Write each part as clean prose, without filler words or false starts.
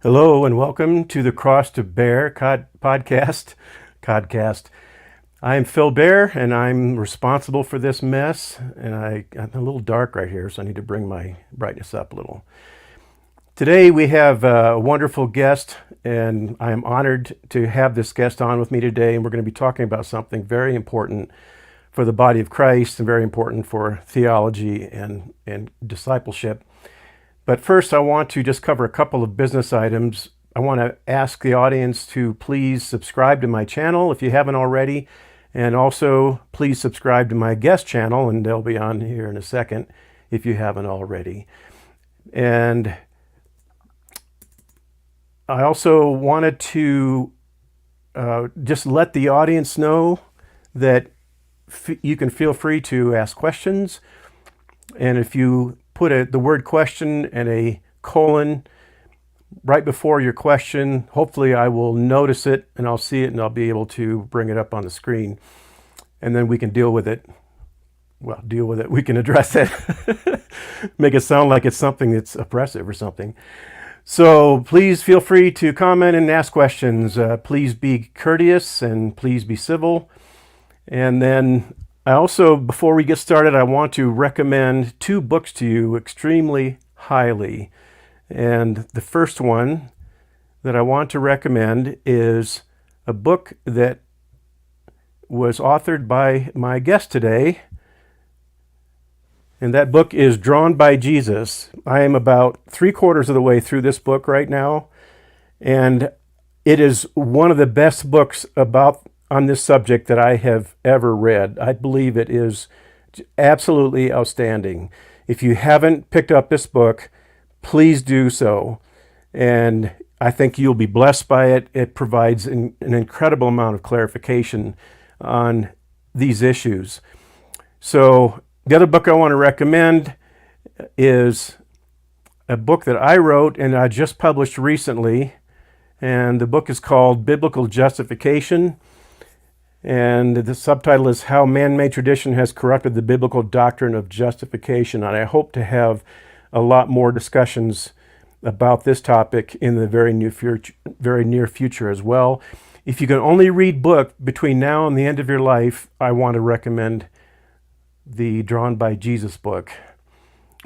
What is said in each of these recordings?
Hello and welcome to the Cross to Bear podcast. I am Phil Bear and I'm responsible for this mess. And I'm a little dark right here, so I need to bring my brightness up a little. Today we have a wonderful guest, and I am honored to have this guest on with me today. And we're going to be talking about something very important for the body of Christ and very important for theology and discipleship. But first, I want to just cover a couple of business items. I want to ask the audience to please subscribe to my channel if you haven't already, and also please subscribe to my guest channel, and they'll be on here in a second if you haven't already. And I also wanted to just let the audience know that you can feel free to ask questions, and if you put the word question and a colon right before your question, hopefully I will notice it and I'll see it and I'll be able to bring it up on the screen, and then we can deal with it. We can address it. Make it sound like it's something that's oppressive or something. So please feel free to comment and ask questions. Please be courteous and please be civil. And then I also, before we get started, I want to recommend two books to you extremely highly. And the first one that I want to recommend is a book that was authored by my guest today. And that book is Drawn by Jesus. I am about 3/4 of the way through this book right now. And it is one of the best books on this subject that I have ever read. I believe it is absolutely outstanding. If you haven't picked up this book, please do so. And I think you'll be blessed by it. It provides an incredible amount of clarification on these issues. So the other book I want to recommend is a book that I wrote and I just published recently. And the book is called Biblical Justification. And the subtitle is How Man-Made Tradition Has Corrupted the Biblical Doctrine of Justification. And I hope to have a lot more discussions about this topic in the very near future as well. If you can only read book between now and the end of your life, I want to recommend the Drawn by Jesus book.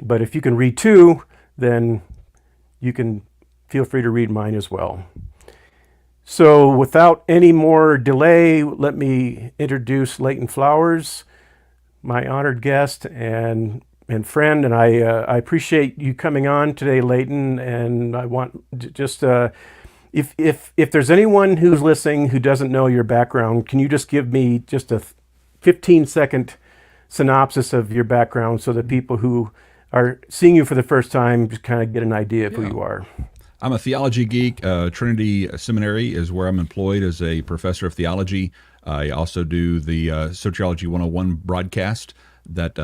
But if you can read two, then you can feel free to read mine as well. So without any more delay, let me introduce Leighton Flowers, my honored guest and friend. And I appreciate you coming on today, Leighton. And I want to just, if there's anyone who's listening who doesn't know your background, can you just give me just a 15-second synopsis of your background so that people who are seeing you for the first time just kind of get an idea of who you are? I'm a theology geek. Trinity Seminary is where I'm employed as a professor of theology. I also do the Sociology 101 broadcast that's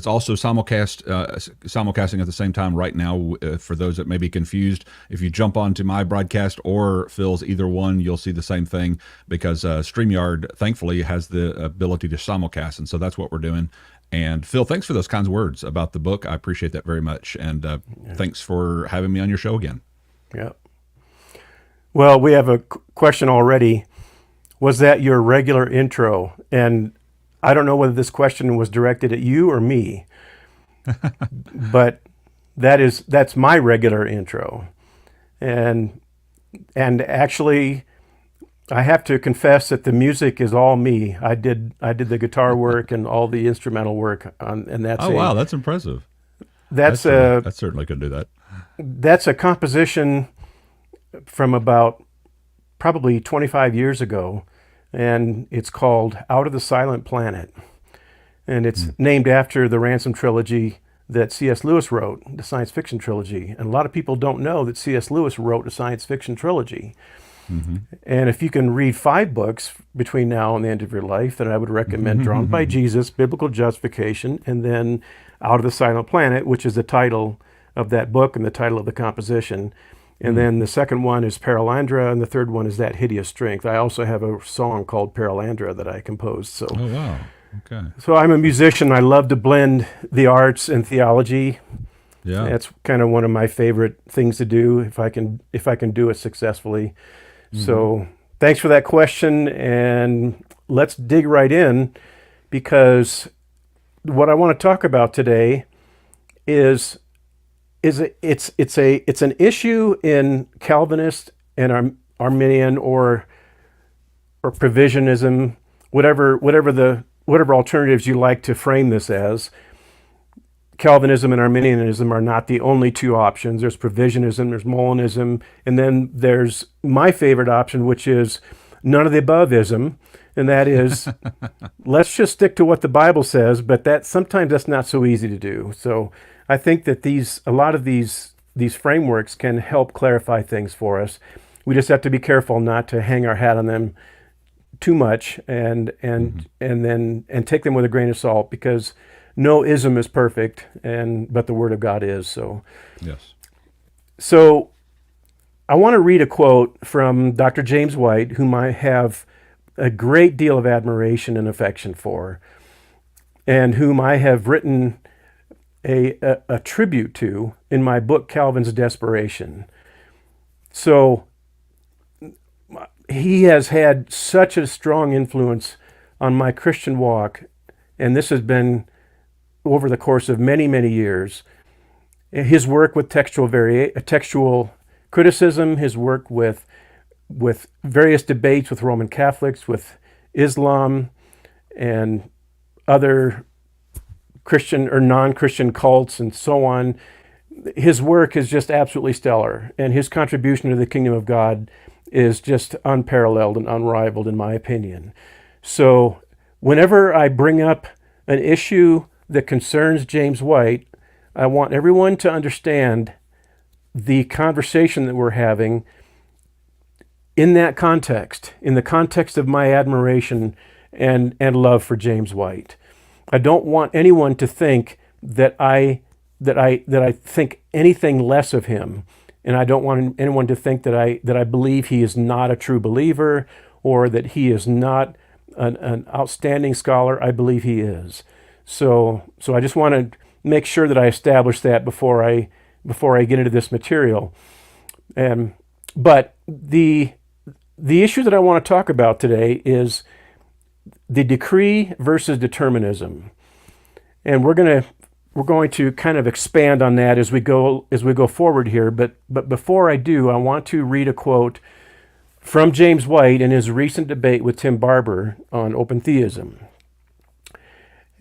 also simulcasting at the same time right now. For those that may be confused, if you jump onto my broadcast or Phil's, either one, you'll see the same thing because StreamYard, thankfully, has the ability to simulcast, and so that's what we're doing. And Phil, thanks for those kinds words about the book. I appreciate that very much. And thanks for having me on your show again. Yeah. Well, we have a question already. Was that your regular intro? And I don't know whether this question was directed at you or me, but that's my regular intro. And actually, I have to confess that the music is all me. I did the guitar work and all the instrumental work and that's wow, that's impressive. I certainly could do that. That's a composition from about probably 25 years ago, and it's called Out of the Silent Planet. And it's named after the Ransom trilogy that C.S. Lewis wrote, the science fiction trilogy. And a lot of people don't know that C.S. Lewis wrote a science fiction trilogy. Mm-hmm. And if you can read 5 books between now and the end of your life, then I would recommend Drawn by Jesus, Biblical Justification, and then Out of the Silent Planet, which is the title of that book and the title of the composition. And then the second one is Paralandra, and the third one is That Hideous Strength. I also have a song called Paralandra that I composed. So, oh, wow. Okay. So I'm a musician. I love to blend the arts and theology. Yeah. That's kind of one of my favorite things to do if I can do it successfully. So thanks for that question, and let's dig right in, because what I want to talk about today is it's an issue in Calvinist and Arminian or provisionism, whatever alternatives you like to frame this as. Calvinism and Arminianism are not the only two options. There's provisionism, there's Molinism, and then there's my favorite option, which is none of the aboveism, and that is let's just stick to what the Bible says, but sometimes that's not so easy to do. So I think that a lot of these frameworks can help clarify things for us. We just have to be careful not to hang our hat on them too much and take them with a grain of salt, because no ism is perfect, but the Word of God is. So, Yes. So I want to read a quote from Dr. James White, whom I have a great deal of admiration and affection for, and whom I have written a tribute to in my book, Calvin's Desperation. So he has had such a strong influence on my Christian walk, and this has been over the course of many, many years. His work with textual criticism, his work with various debates with Roman Catholics, with Islam, and other Christian or non-Christian cults, and so on. His work is just absolutely stellar, and his contribution to the kingdom of God is just unparalleled and unrivaled, in my opinion. So whenever I bring up an issue that concerns James White, I want everyone to understand the conversation that we're having in that context, in the context of my admiration and love for James White. I don't want anyone to think that I think anything less of him, and I don't want anyone to think that I believe he is not a true believer, or that he is not an outstanding scholar. I believe he is. So I just want to make sure that I establish that before I get into this material. But the issue that I want to talk about today is the decree versus determinism, and we're going to kind of expand on that as we go forward here. But before I do, I want to read a quote from James White in his recent debate with Tim Barber on open theism.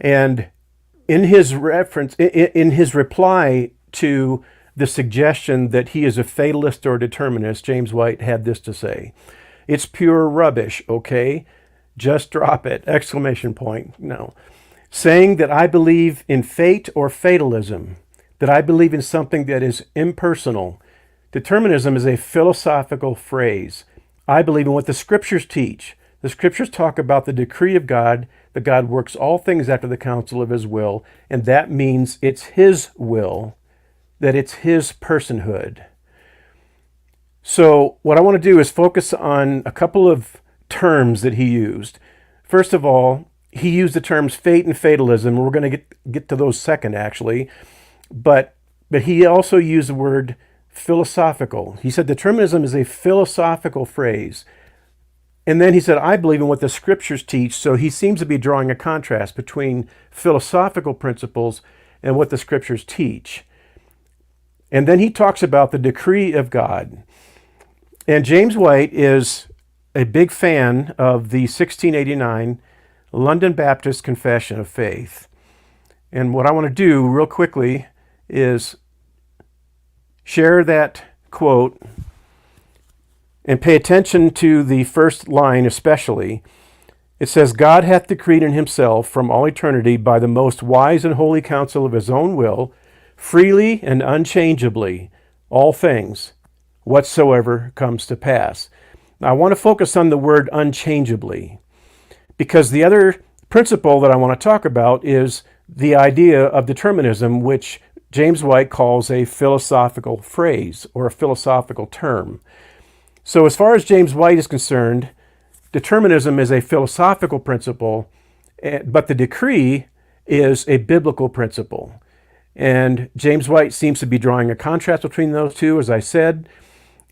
And in his reply to the suggestion that he is a fatalist or determinist, James White had this to say: "It's pure rubbish, okay? Just drop it!" Exclamation point. No. Saying that I believe in fate or fatalism, that I believe in something that is impersonal. Determinism is a philosophical phrase. I believe in what the Scriptures teach. The Scriptures talk about the decree of God, that God works all things after the counsel of his will, and that means it's his will, that it's his personhood. So what I want to do is focus on a couple of terms that he used. First of all, he used the terms fate and fatalism. We're going to get to those second, actually. But he also used the word philosophical. He said determinism is a philosophical phrase. And then he said, I believe in what the Scriptures teach. So he seems to be drawing a contrast between philosophical principles and what the Scriptures teach. And then he talks about the decree of God. And James White is a big fan of the 1689 London Baptist Confession of Faith. And what I want to do real quickly is share that quote and pay attention to the first line especially. It says, God hath decreed in himself from all eternity by the most wise and holy counsel of his own will, freely and unchangeably, all things whatsoever comes to pass. Now, I want to focus on the word unchangeably, because the other principle that I want to talk about is the idea of determinism, which James White calls a philosophical phrase or a philosophical term. So as far as James White is concerned, determinism is a philosophical principle, but the decree is a biblical principle. And James White seems to be drawing a contrast between those two, as I said.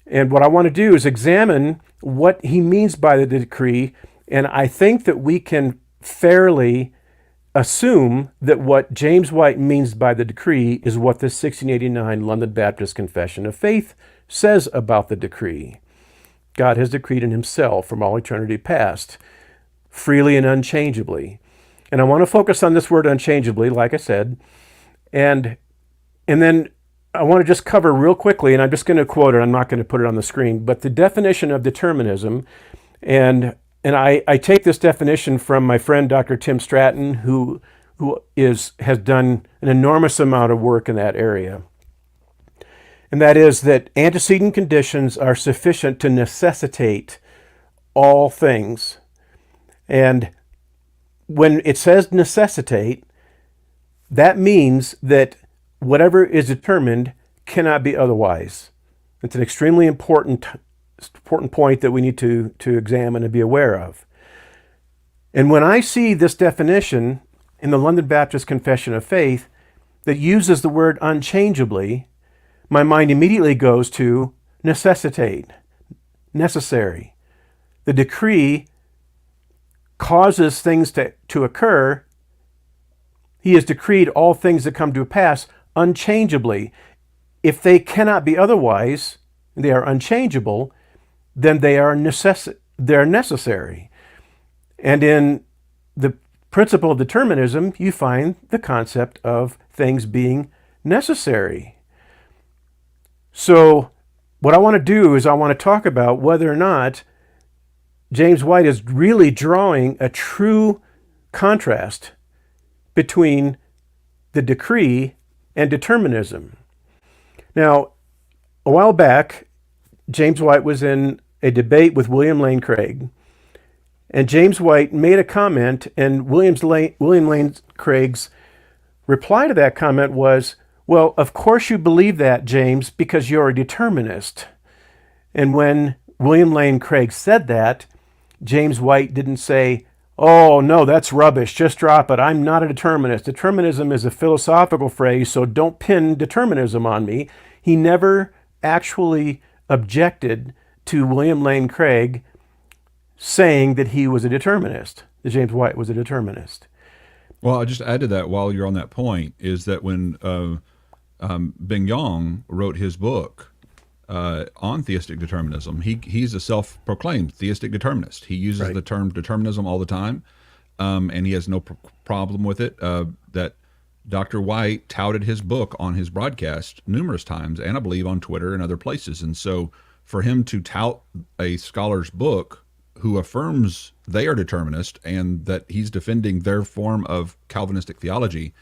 And what I want to do is examine what he means by the decree. And I think that we can fairly assume that what James White means by the decree is what the 1689 London Baptist Confession of Faith says about the decree. God has decreed in himself from all eternity past, freely and unchangeably. And I want to focus on this word unchangeably, like I said. And then I want to just cover real quickly, and I'm just going to quote it. I'm not going to put it on the screen, but the definition of determinism, and I take this definition from my friend Dr. Tim Stratton, who has done an enormous amount of work in that area. And that is that antecedent conditions are sufficient to necessitate all things. And when it says necessitate, that means that whatever is determined cannot be otherwise. It's an extremely important point that we need to examine and be aware of. And when I see this definition in the London Baptist Confession of Faith that uses the word unchangeably, my mind immediately goes to necessitate, necessary. The decree causes things to occur. He has decreed all things that come to pass unchangeably. If they cannot be otherwise, they are unchangeable, then they're necessary. And in the principle of determinism, you find the concept of things being necessary. So what I want to do is I want to talk about whether or not James White is really drawing a true contrast between the decree and determinism. Now, a while back, James White was in a debate with William Lane Craig, and James White made a comment, and William Lane Craig's reply to that comment was, "Well, of course you believe that, James, because you're a determinist." And when William Lane Craig said that, James White didn't say, "Oh, no, that's rubbish. Just drop it. I'm not a determinist. Determinism is a philosophical phrase, so don't pin determinism on me." He never actually objected to William Lane Craig saying that he was a determinist, that James White was a determinist. Well, I just add to that while you're on that point is that when Bing Yong wrote his book on theistic determinism, he's a self-proclaimed theistic determinist. He uses the term determinism all the time, and he has no problem with it. That Dr. White touted his book on his broadcast numerous times, and I believe on Twitter and other places. And so for him to tout a scholar's book who affirms they are determinist and that he's defending their form of Calvinistic theology,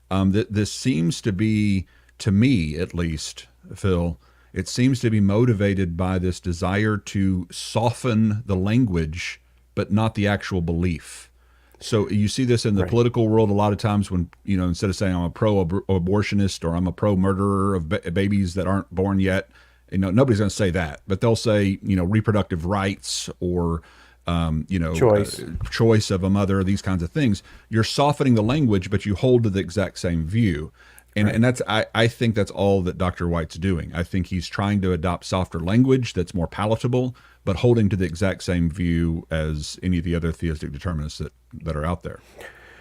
this seems to be, to me at least, Phil, it seems to be motivated by this desire to soften the language, but not the actual belief. So you see this in the political world a lot of times when, instead of saying I'm a pro-abortionist or I'm a pro-murderer of babies that aren't born yet, nobody's going to say that, but they'll say, reproductive rights or, choice of a mother, these kinds of things. You're softening the language, but you hold to the exact same view. And that's I think that's all that Dr. White's doing. I think he's trying to adopt softer language that's more palatable, but holding to the exact same view as any of the other theistic determinists that are out there.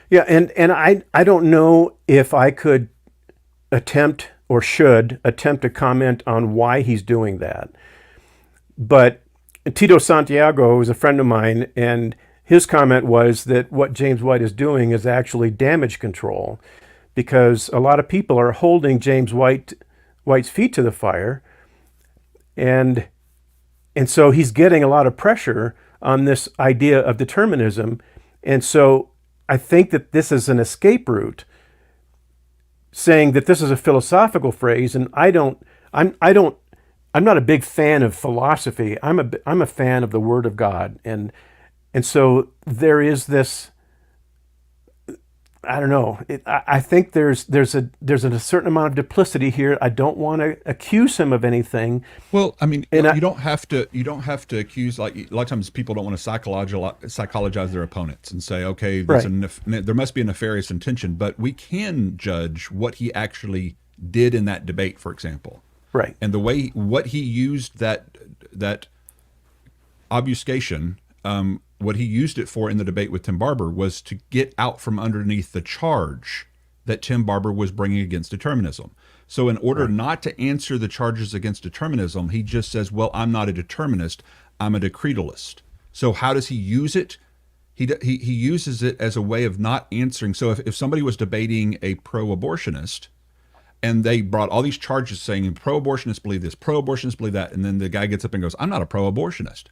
Yeah, and I don't know if I could attempt or should attempt to comment on why he's doing that. But Tito Santiago is a friend of mine, and his comment was that what James White is doing is actually damage control, because a lot of people are holding James White's feet to the fire, and so he's getting a lot of pressure on this idea of determinism. And so I think that this is an escape route, saying that this is a philosophical phrase, and I'm not a big fan of philosophy. I'm a fan of the Word of God, and so there is this I don't know. I think there's a certain amount of duplicity here. I don't want to accuse him of anything. Well, I mean, And you don't have to accuse, like, a lot of times people don't want to psychologize their opponents and say, okay, right, there must be a nefarious intention, but we can judge what he actually did in that debate, for example, right, and the way what he used that obfuscation. What he used it for in the debate with Tim Barber was to get out from underneath the charge that Tim Barber was bringing against determinism. So in order not to answer the charges against determinism, he just says, well, I'm not a determinist, I'm a decretalist. So how does he use it? He uses it as a way of not answering. So if somebody was debating a pro-abortionist and they brought all these charges saying pro-abortionists believe this, pro-abortionists believe that, and then the guy gets up and goes, I'm not a pro-abortionist.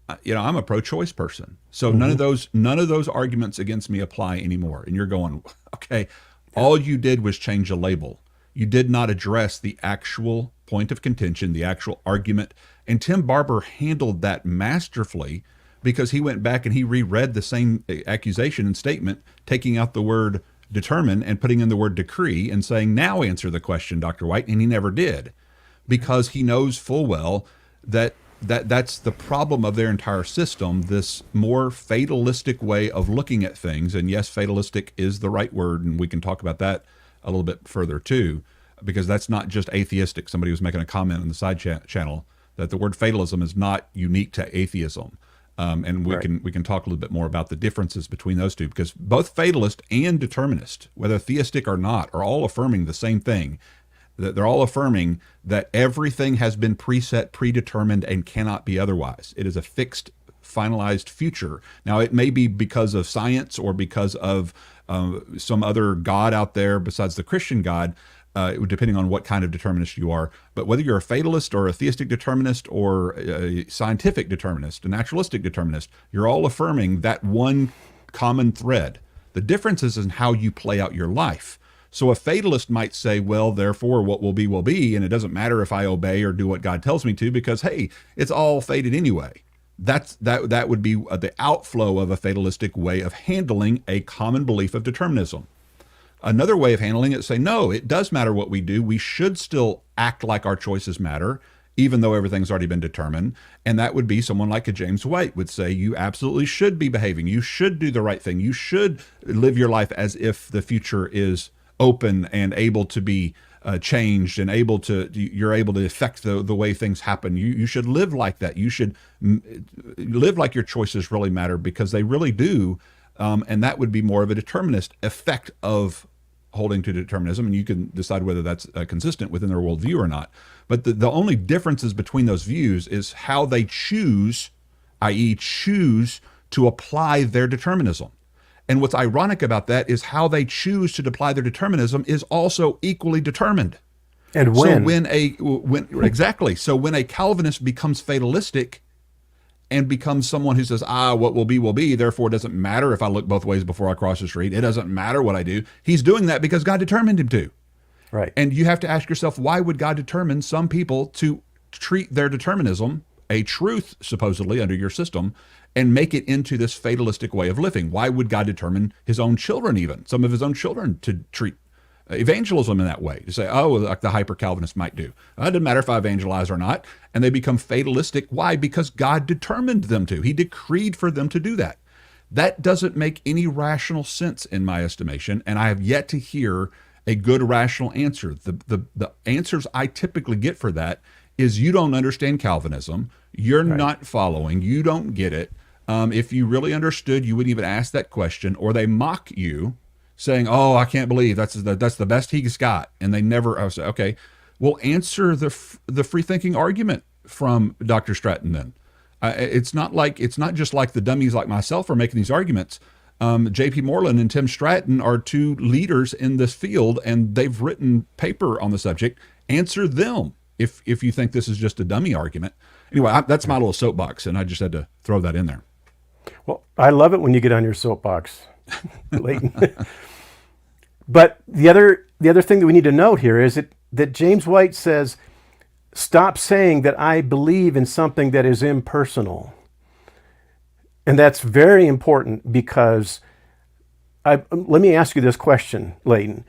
I'm a pro-choice person. So none of those arguments against me apply anymore. And you're going, okay, all you did was change a label. You did not address the actual point of contention, the actual argument. And Tim Barber handled that masterfully because he went back and he reread the same accusation and statement, taking out the word determine and putting in the word decree and saying, now answer the question, Dr. White. And he never did, because he knows full well that's the problem of their entire system, this more fatalistic way of looking at things. And yes, fatalistic is the right word, and we can talk about that a little bit further too, because that's not just atheistic. Somebody was making a comment on the side channel that the word fatalism is not unique to atheism. And we can talk a little bit more about the differences between those two, because both fatalist and determinist, whether theistic or not, are all affirming the same thing. They're all affirming that everything has been preset, predetermined, and cannot be otherwise. It is a fixed, finalized future. Now, it may be because of science or because of some other God out there besides the Christian God, depending on what kind of determinist you are. But whether you're a fatalist or a theistic determinist or a scientific determinist, a naturalistic determinist, you're all affirming that one common thread. The difference is in how you play out your life. So a fatalist might say, well, therefore, what will be, and it doesn't matter if I obey or do what God tells me to, because, hey, it's all fated anyway. That would be the outflow of a fatalistic way of handling a common belief of determinism. Another way of handling it is say, no, it does matter what we do. We should still act like our choices matter, even though everything's already been determined. And that would be someone like a James White would say, you absolutely should be behaving. You should do the right thing. You should live your life as if the future is open and able to be changed and you're able to affect the way things happen. You should live like that. You should live like your choices really matter, because they really do. And that would be more of a determinist effect of holding to determinism. And you can decide whether that's consistent within their worldview or not. But the only differences between those views is how they choose, i.e. choose to apply their determinism. And what's ironic about that is how they choose to apply their determinism is also equally determined. And when? So when a Calvinist becomes fatalistic and becomes someone who says, what will be, therefore it doesn't matter if I look both ways before I cross the street, it doesn't matter what I do, he's doing that because God determined him to. Right. And you have to ask yourself, why would God determine some people to treat their determinism, a truth supposedly under your system, and make it into this fatalistic way of living? Why would God determine his own children, even some of his own children, to treat evangelism in that way, to say, like the hyper-Calvinist might do? It doesn't matter if I evangelize or not. And they become fatalistic. Why? Because God determined them to. He decreed for them to do that. That doesn't make any rational sense in my estimation, and I have yet to hear a good rational answer. The answers I typically get for that is, you don't understand Calvinism, you're not following, you don't get it. If you really understood, you wouldn't even ask that question. Or they mock you, saying, I can't believe that's the best he's got. And they never, I was say, okay, well, answer the free thinking argument from Dr. Stratton then. It's not just like the dummies like myself are making these arguments. J.P. Moreland and Tim Stratton are two leaders in this field, and they've written paper on the subject. Answer them if you think this is just a dummy argument. Anyway, that's my little soapbox, and I just had to throw that in there. Well, I love it when you get on your soapbox, Leighton. But the other thing that we need to note here is that James White says, stop saying that I believe in something that is impersonal. And that's very important, because let me ask you this question, Leighton.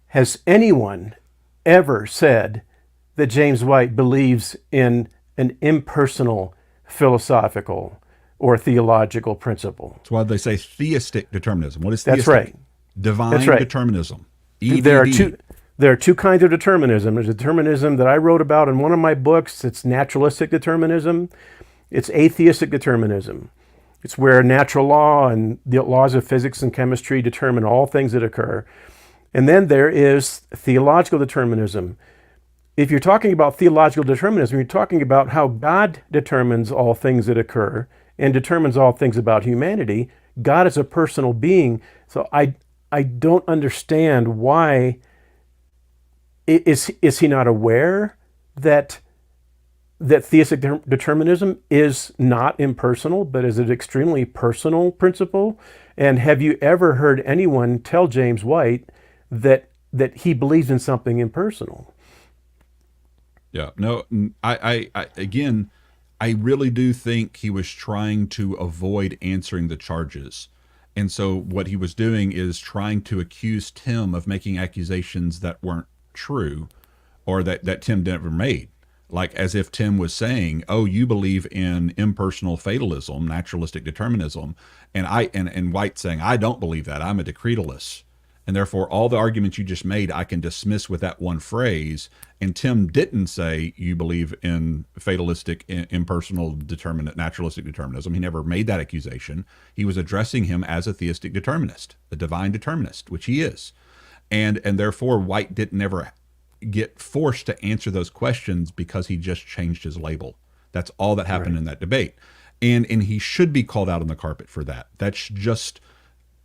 Has anyone ever said that James White believes in an impersonal philosophical or theological principle? That's why they say theistic determinism. What is That's theistic? right. Divine That's right. determinism. There are EDD. two kinds of determinism. There's determinism that I wrote about in one of my books. It's naturalistic determinism. It's atheistic determinism. It's where natural law and the laws of physics and chemistry determine all things that occur. And then there is theological determinism. If you're talking about theological determinism, you're talking about how God determines all things that occur and determines all things about humanity. God is a personal being. So I don't understand why is he not aware that theistic determinism is not impersonal, but is an extremely personal principle? And have you ever heard anyone tell James White that he believes in something impersonal? Yeah, no, I again, I really do think he was trying to avoid answering the charges. And so what he was doing is trying to accuse Tim of making accusations that weren't true, or that Tim never made. Like as if Tim was saying, "Oh, you believe in impersonal fatalism, naturalistic determinism," and White saying, "I don't believe that. I'm a decretalist." And therefore, all the arguments you just made, I can dismiss with that one phrase. And Tim didn't say you believe in fatalistic, impersonal, naturalistic determinism. He never made that accusation. He was addressing him as a theistic determinist, a divine determinist, which he is. And therefore, White didn't ever get forced to answer those questions because he just changed his label. That's all that happened in that debate. And he should be called out on the carpet for that. That's just...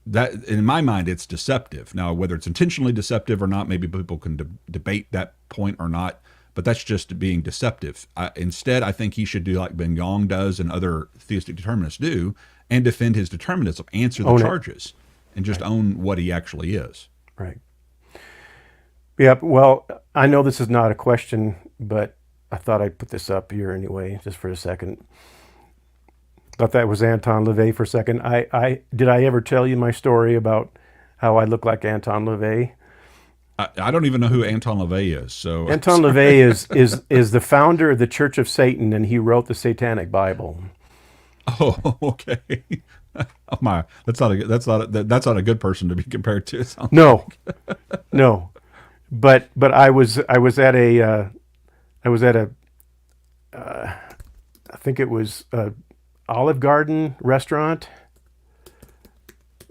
that, in my mind, it's deceptive. Now, whether it's intentionally deceptive or not, maybe people can debate that point or not, but that's just being deceptive. Instead, I think he should do like Ben Yong does and other theistic determinists do, and defend his determinism, answer the charges, and just own what he actually is. Right. Yeah, well, I know this is not a question, but I thought I'd put this up here anyway, just for a second. Thought that was Anton LaVey for a second. Did I ever tell you my story about how I look like Anton LaVey? I don't even know who Anton LaVey is. So Anton LaVey is the founder of the Church of Satan, and he wrote the Satanic Bible. Oh, okay. Oh my, that's not a good person to be compared to. No, no. But I was at a I think it was a Olive Garden restaurant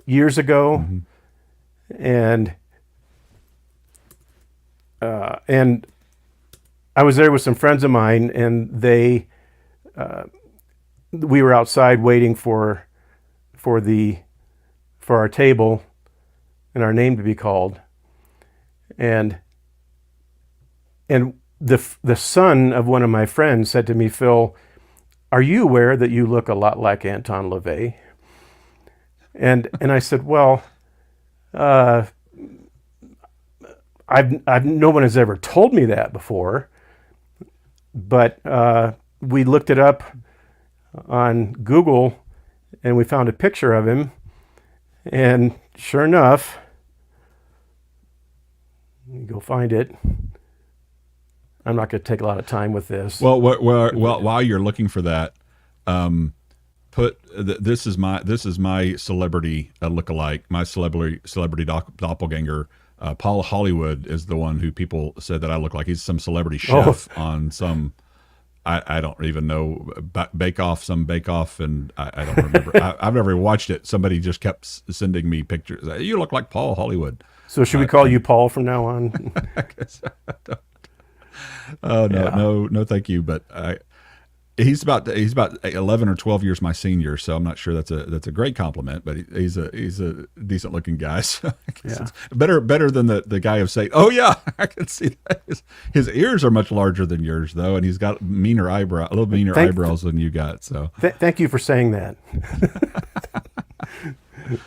years ago, and I was there with some friends of mine, and we were outside waiting for our table and our name to be called, and the son of one of my friends said to me, "Phil, are you aware that you look a lot like Anton LaVey?" And I said, "Well, no one has ever told me that before, but we looked it up on Google and we found a picture of him, and sure enough, you go find it. I'm not going to take a lot of time with this." Well, while you're looking for that, this is my celebrity lookalike, my celebrity doppelganger. Paul Hollywood is the one who people said that I look like. He's some celebrity chef on some, I don't even know, Bake Off, and I don't remember. I've never watched it. Somebody just kept sending me pictures. You look like Paul Hollywood. So should we call you Paul from now on? Oh no, no, thank you. But he's about 11 or 12 years my senior, so I'm not sure that's a great compliment. But he's a decent looking guy. So I guess it's better than the guy of Satan. Oh yeah, I can see that. His ears are much larger than yours though, and he's got a little meaner eyebrows than you got. So thank you for saying that.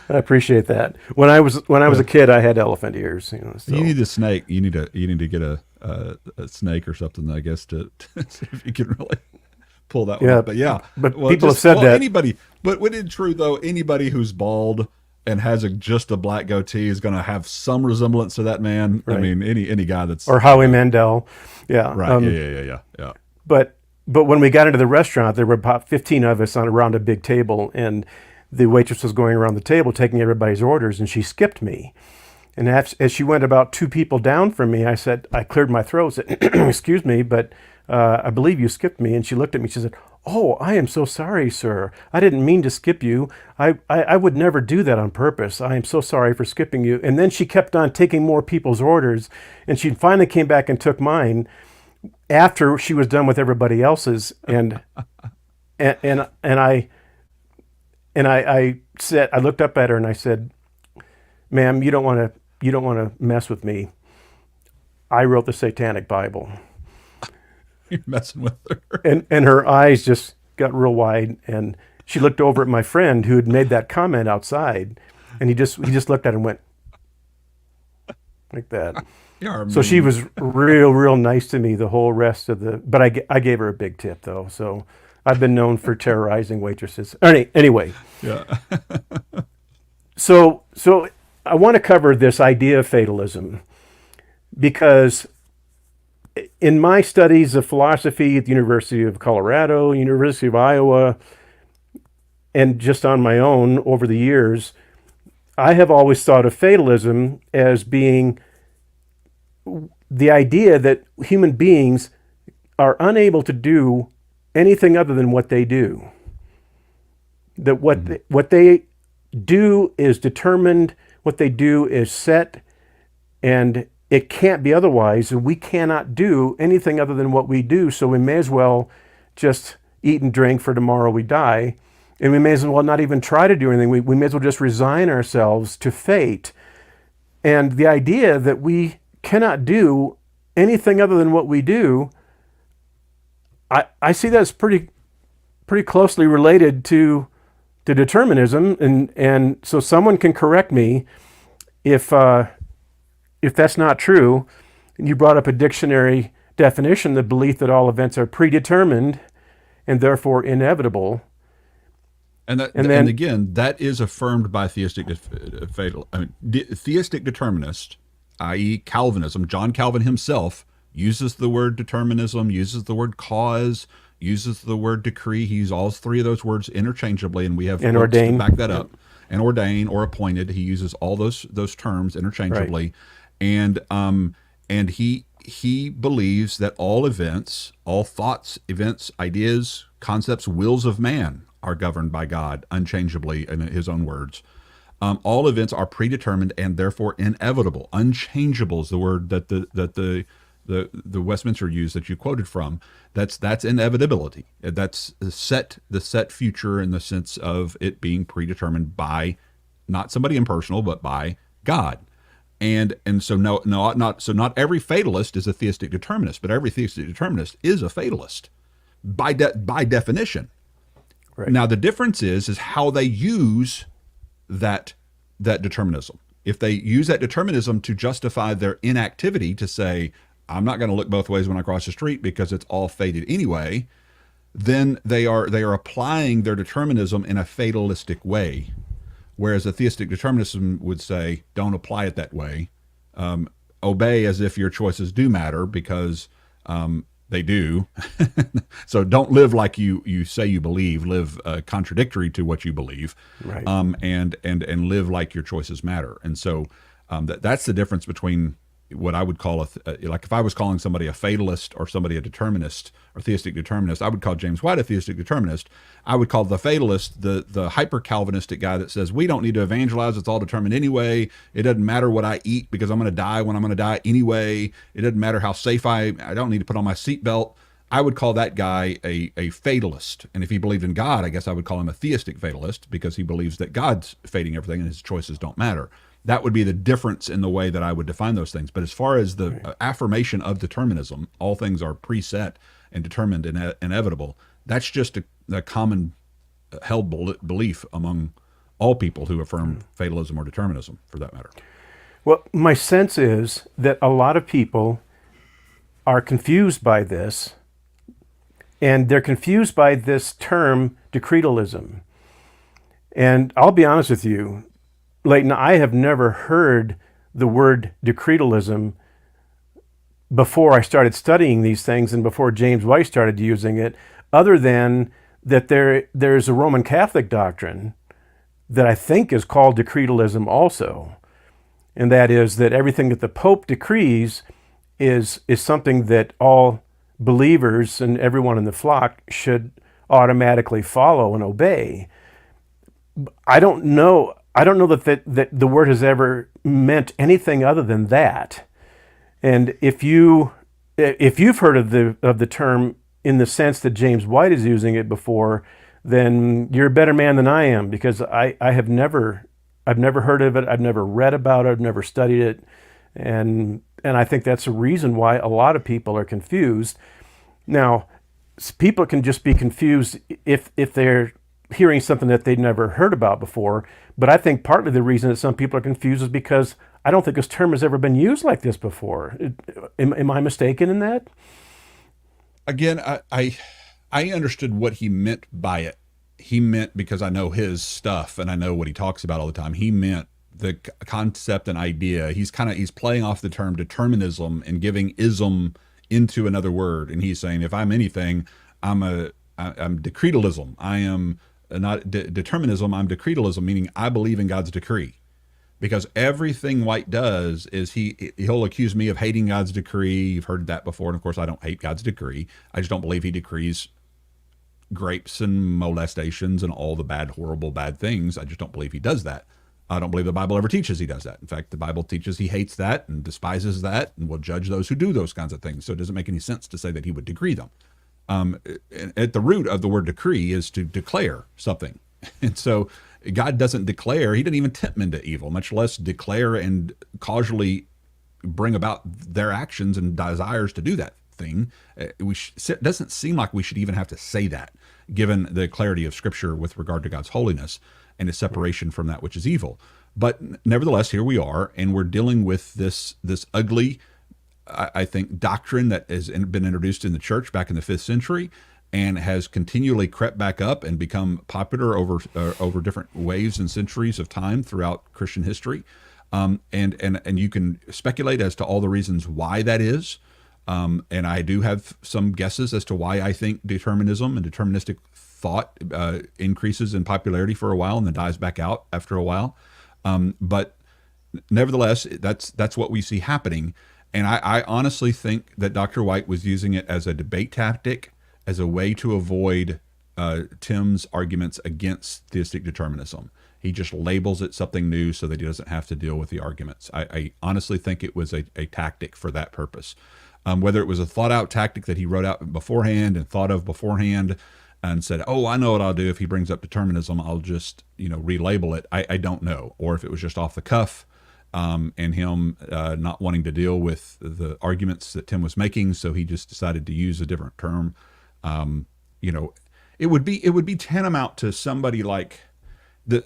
I appreciate that. When I was a kid, I had elephant ears. You need a snake. You need to get a snake or something, I guess, to see if you can really pull that one up. But yeah, but people have said that anybody. But when in true though, anybody who's bald and has just a black goatee is going to have some resemblance to that man. I Right. mean, any guy that's Or Howie Mandel. Yeah. right. Yeah. But when we got into the restaurant, there were about 15 of us around a big table, and the waitress was going around the table taking everybody's orders, and she skipped me. And as she went about 2 people down from me, I cleared my throat, said, "Excuse me, but I believe you skipped me." And she looked at me. She said, "Oh, I am so sorry, sir. I didn't mean to skip you. I would never do that on purpose. I am so sorry for skipping you." And then she kept on taking more people's orders, and she finally came back and took mine after she was done with everybody else's. And I said, I looked up at her and I said, "Ma'am, you don't want to mess with me. I wrote the Satanic Bible." You're messing with her. And her eyes just got real wide, and she looked over at my friend who had made that comment outside, and he just looked at her and went like that. Yeah, So she was real nice to me the whole rest of the. But I gave her a big tip though. So I've been known for terrorizing waitresses. Anyway. yeah. So I want to cover this idea of fatalism because in my studies of philosophy at the University of Colorado, University of Iowa, and just on my own over the years, I have always thought of fatalism as being the idea that human beings are unable to do anything other than what they do. That what they do is determined, what they do is set, and it can't be otherwise. We cannot do anything other than what we do, so we may as well just eat and drink, for tomorrow we die, and we may as well not even try to do anything. We may as well just resign ourselves to fate. And the idea that we cannot do anything other than what we do, I see that as pretty closely related to determinism, and so someone can correct me if that's not true. And you brought up a dictionary definition, the belief that all events are predetermined and therefore inevitable. And again, that is affirmed by theistic theistic determinist, i.e. Calvinism. John Calvin himself uses the word determinism, uses the word cause, uses the word decree. He uses all 3 of those words interchangeably, and we have and words ordain to back that up. And ordain or appointed. He uses all those terms interchangeably, right. And he believes that all events, all thoughts, events, ideas, concepts, wills of man are governed by God unchangeably, in his own words. All events are predetermined and therefore inevitable. Unchangeable is the word that the Westminster used that you quoted from. That's inevitability. That's the set future in the sense of it being predetermined by not somebody impersonal, but by God. And so not every fatalist is a theistic determinist, but every theistic determinist is a fatalist by definition. Right. Now the difference is how they use that determinism. If they use that determinism to justify their inactivity, to say, I'm not going to look both ways when I cross the street because it's all fated anyway, then they are applying their determinism in a fatalistic way. Whereas a theistic determinism would say, don't apply it that way. Obey as if your choices do matter, because they do. So don't live like you say you believe. Live contradictory to what you believe, right. And live like your choices matter. And so that's the difference between what I would call like if I was calling somebody a fatalist or somebody a determinist or theistic determinist, I would call James White a theistic determinist. I would call the fatalist the hyper Calvinistic guy that says we don't need to evangelize, it's all determined anyway. It doesn't matter what I eat because I'm going to die when I'm going to die anyway. It doesn't matter how safe I don't need to put on my seatbelt. I would call that guy a fatalist. And if he believed in God, I guess I would call him a theistic fatalist, because he believes that God's fating everything and his choices don't matter. That would be the difference in the way that I would define those things. But as far as the affirmation of determinism, all things are preset and determined and inevitable, that's just a common held belief among all people who affirm fatalism or determinism, for that matter. Well, my sense is that a lot of people are confused by this, and they're confused by this term decretalism. And I'll be honest with you, Leighton, I have never heard the word decretalism before I started studying these things and before James White started using it, other than that there's a Roman Catholic doctrine that I think is called decretalism also. And that is that everything that the Pope decrees is something that all believers and everyone in the flock should automatically follow and obey. I don't know that the word has ever meant anything other than that. And if you've heard of the term in the sense that James White is using it before, then you're a better man than I am, because I've never heard of it. I've never read about it. I've never studied it. And I think that's a reason why a lot of people are confused. Now, people can just be confused if they're hearing something that they'd never heard about before. But I think partly the reason that some people are confused is because I don't think this term has ever been used like this before. Am I mistaken in that? Again, I understood what he meant by it. He meant, because I know his stuff and I know what he talks about all the time, he meant the concept and idea. He's playing off the term determinism and giving ism into another word. And he's saying, if I'm anything, I'm decretalism. I am not determinism. I'm decretalism, meaning I believe in God's decree. Because everything White does is he'll accuse me of hating God's decree. You've heard that before. And of course, I don't hate God's decree. I just don't believe he decrees grapes and molestations and all the bad, horrible, bad things. I just don't believe he does that. I don't believe the Bible ever teaches he does that. In fact, the Bible teaches he hates that and despises that and will judge those who do those kinds of things. So it doesn't make any sense to say that he would decree them. At the root of the word decree is to declare something. And so God doesn't declare. He didn't even tempt men to evil, much less declare and causally bring about their actions and desires to do that thing. It doesn't seem like we should even have to say that, given the clarity of Scripture with regard to God's holiness and his separation from that which is evil. But nevertheless, here we are, and we're dealing with this ugly, I think, doctrine that has been introduced in the church back in the 5th century and has continually crept back up and become popular over different waves and centuries of time throughout Christian history. And you can speculate as to all the reasons why that is. And I do have some guesses as to why I think determinism and deterministic thought increases in popularity for a while and then dies back out after a while. But nevertheless, that's what we see happening. And I honestly think that Dr. White was using it as a debate tactic, as a way to avoid Tim's arguments against theistic determinism. He just labels it something new so that he doesn't have to deal with the arguments. I honestly think it was a tactic for that purpose. Whether it was a thought-out tactic that he wrote out beforehand and thought of beforehand and said, oh, I know what I'll do if he brings up determinism, I'll just relabel it. I don't know. Or if it was just off the cuff and him not wanting to deal with the arguments that Tim was making, so he just decided to use a different term. It would be tantamount to somebody like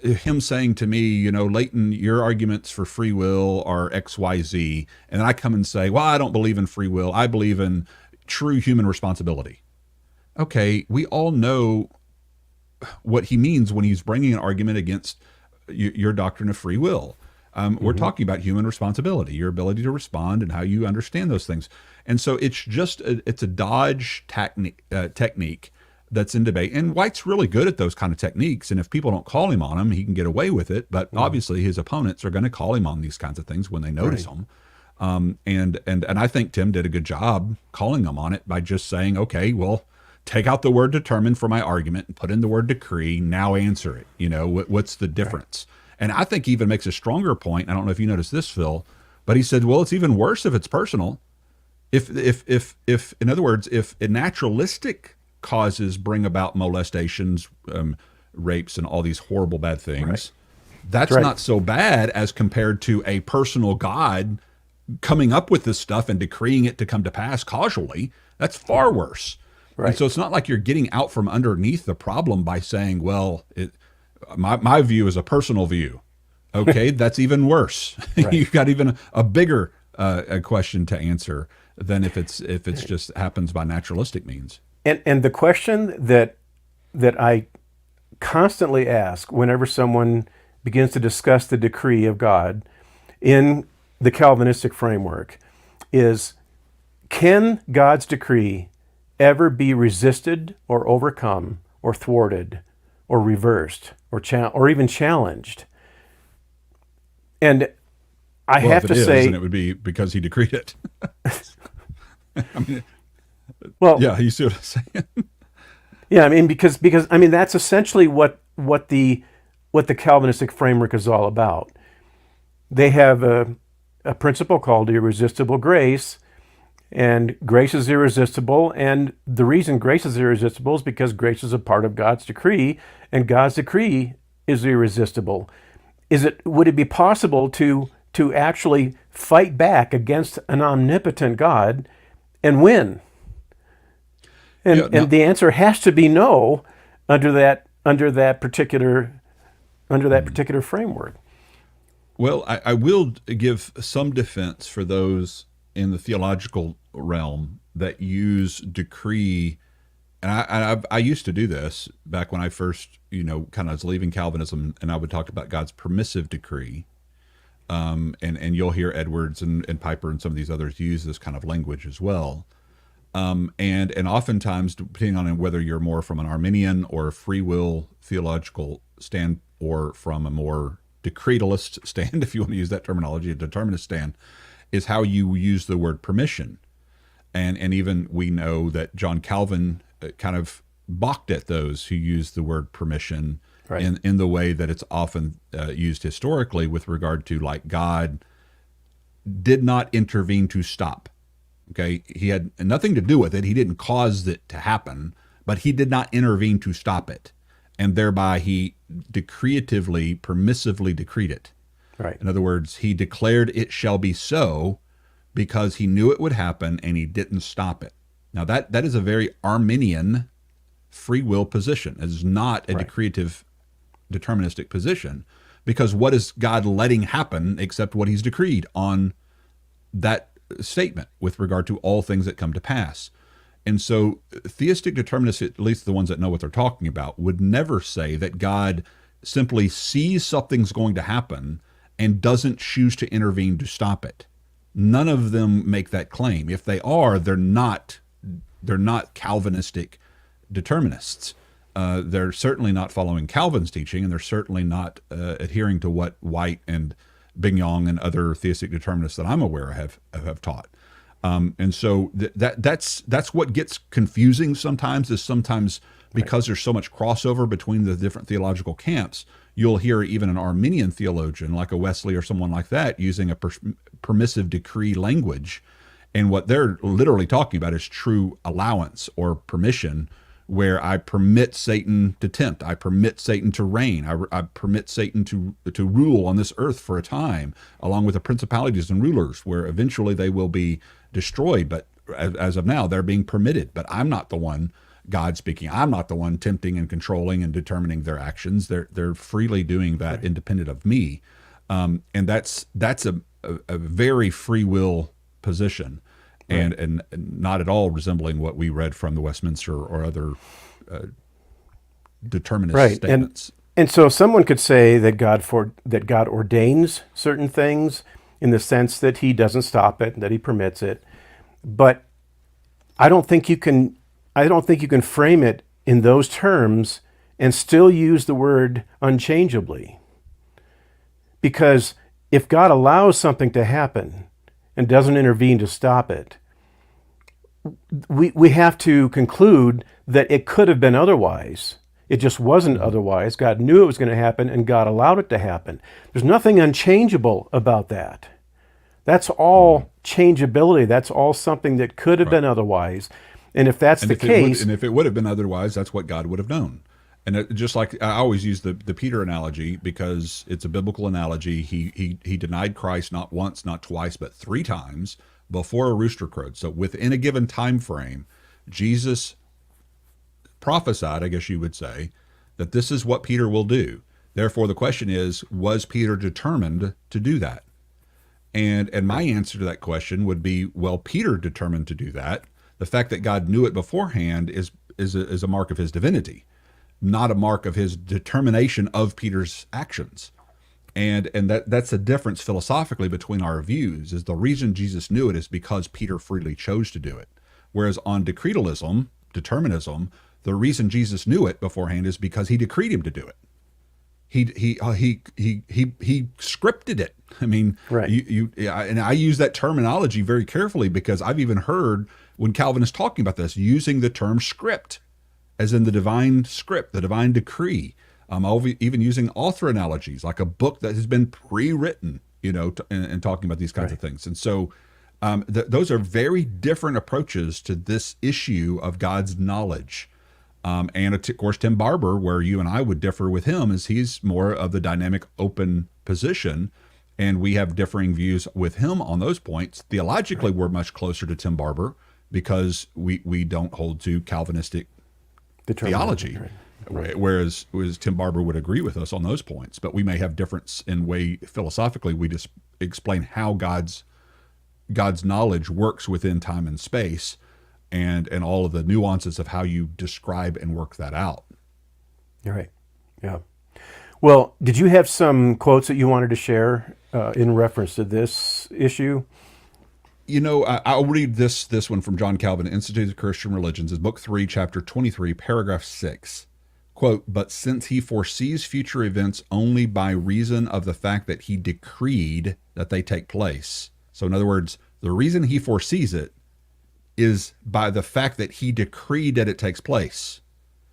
him saying to me, Leighton, your arguments for free will are X, Y, Z. And then I come and say, well, I don't believe in free will. I believe in true human responsibility. Okay, we all know what he means when he's bringing an argument against your doctrine of free will. We're talking about human responsibility, your ability to respond and how you understand those things. And so it's just it's a dodge technique that's in debate. And White's really good at those kind of techniques. And if people don't call him on them, he can get away with it. But obviously his opponents are going to call him on these kinds of things when they notice them. And I think Tim did a good job calling them on it by just saying, okay, well, take out the word determine for my argument and put in the word decree. Now answer it. What's the difference? Right. And I think he even makes a stronger point. I don't know if you noticed this, Phil, but he said, well, it's even worse if it's personal. If in other words, if a naturalistic causes bring about molestations, rapes, and all these horrible bad things, right, that's right, not so bad as compared to a personal God coming up with this stuff and decreeing it to come to pass causally. That's far worse. Right. And so it's not like you're getting out from underneath the problem by saying, well, my view is a personal view. Okay, that's even worse. Right. You've got even a bigger a question to answer than if it's just happens by naturalistic means. And the question that I constantly ask whenever someone begins to discuss the decree of God in the Calvinistic framework is, can God's decree ever be resisted or overcome or thwarted or reversed or even challenged? And I Well, have if it to is, say, then it would be because he decreed it. I mean, well, yeah, you see what I'm saying? yeah, I mean, because I mean that's essentially what the Calvinistic framework is all about. They have a principle called irresistible grace, and grace is irresistible. And the reason grace is irresistible is because grace is a part of God's decree, and God's decree is irresistible. Would it be possible to actually fight back against an omnipotent God and win? And Yeah, now, and the answer has to be no under that particular framework. well, I will give some defense for those in the theological realm that use decree. And I used to do this back when I first, kind of was leaving Calvinism, and I would talk about God's permissive decree. And you'll hear Edwards and Piper and some of these others use this kind of language as well. And oftentimes, depending on whether you're more from an Arminian or a free will theological stand, or from a more decretalist stand, if you want to use that terminology, a determinist stand, is how you use the word permission. And even we know that John Calvin kind of balked at those who use the word permission, Right. in the way that it's often used historically, with regard to, like, God did not intervene to stop. Okay, he had nothing to do with it. He didn't cause it to happen, but he did not intervene to stop it, and thereby he decreatively, permissively decreed it. Right. In other words, he declared it shall be so because he knew it would happen, and he didn't stop it. Now that is a very Arminian free will position. It is not a Right. decreative, deterministic position, because what is God letting happen except what he's decreed on that statement with regard to all things that come to pass? And so theistic determinists, at least the ones that know what they're talking about, would never say that God simply sees something's going to happen and doesn't choose to intervene to stop it. None of them make that claim. If they are, they're not Calvinistic determinists. They're certainly not following Calvin's teaching, and they're certainly not adhering to what White and Bignon and other theistic determinists that I'm aware of have taught. And so that's what gets confusing sometimes, is sometimes because there's so much crossover between the different theological camps, you'll hear even an Arminian theologian like a Wesley or someone like that using a permissive decree language. And what they're literally talking about is true allowance or permission, where I permit Satan to tempt, I permit Satan to reign, I permit Satan to rule on this earth for a time, along with the principalities and rulers, where eventually they will be destroyed. But as of now, they're being permitted. But I'm not the one, God speaking, I'm not the one tempting and controlling and determining their actions. They're freely doing that, right, independent of me. And that's a very free will position. Right. And not at all resembling what we read from the Westminster or other determinist, right, statements. And so someone could say that God ordains certain things in the sense that he doesn't stop it, that he permits it. But I don't think you can frame it in those terms and still use the word unchangeably. Because if God allows something to happen and doesn't intervene to stop it, we have to conclude that it could have been otherwise. It just wasn't otherwise. God knew it was going to happen, and God allowed it to happen. There's nothing unchangeable about that. That's all changeability. That's all something that could have been otherwise. And if that's the case... And if it would have been otherwise, that's what God would have known. And just like I always use the Peter analogy, because it's a biblical analogy. He denied Christ not once, not twice, but 3 times before a rooster crowed. So within a given time frame, Jesus prophesied, I guess you would say, that this is what Peter will do. Therefore, the question is, was Peter determined to do that? And my answer to that question would be, well, Peter determined to do that. The fact that God knew it beforehand is a mark of his divinity, not a mark of his determination of Peter's actions. And that's a difference philosophically between our views. Is the reason Jesus knew it is because Peter freely chose to do it. Whereas on decretalism, determinism, the reason Jesus knew it beforehand is because he decreed him to do it. He scripted it. I mean, Right. And I use that terminology very carefully because I've even heard when Calvin is talking about this using the term script, as in the divine script, the divine decree. I'll be even using author analogies, like a book that has been pre-written, and talking about these kinds of things. And so those are very different approaches to this issue of God's knowledge. And of course, Tim Barber, where you and I would differ with him, is he's more of the dynamic open position. And we have differing views with him on those points. Theologically, we're much closer to Tim Barber because we don't hold to Calvinistic theology. Right. Whereas Tim Barber would agree with us on those points. But we may have difference in way philosophically we just explain how God's knowledge works within time and space. And all of the nuances of how you describe and work that out. You're right. Yeah. Well, did you have some quotes that you wanted to share in reference to this issue? I'll read this one from John Calvin, Institute of Christian Religions, is Book 3, Chapter 23, Paragraph 6. Quote, "But since he foresees future events only by reason of the fact that he decreed that they take place." So in other words, the reason he foresees it is by the fact that he decreed that it takes place.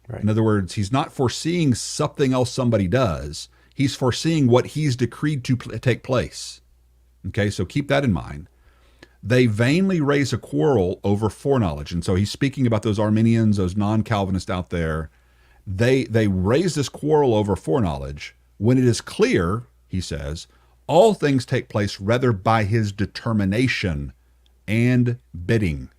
Right. In other words, he's not foreseeing something else somebody does. He's foreseeing what he's decreed to take place. Okay, so keep that in mind. "They vainly raise a quarrel over foreknowledge." And so he's speaking about those Arminians, those non-Calvinists out there. They raise this quarrel over foreknowledge when it is clear, he says, all things take place rather by his determination and bidding.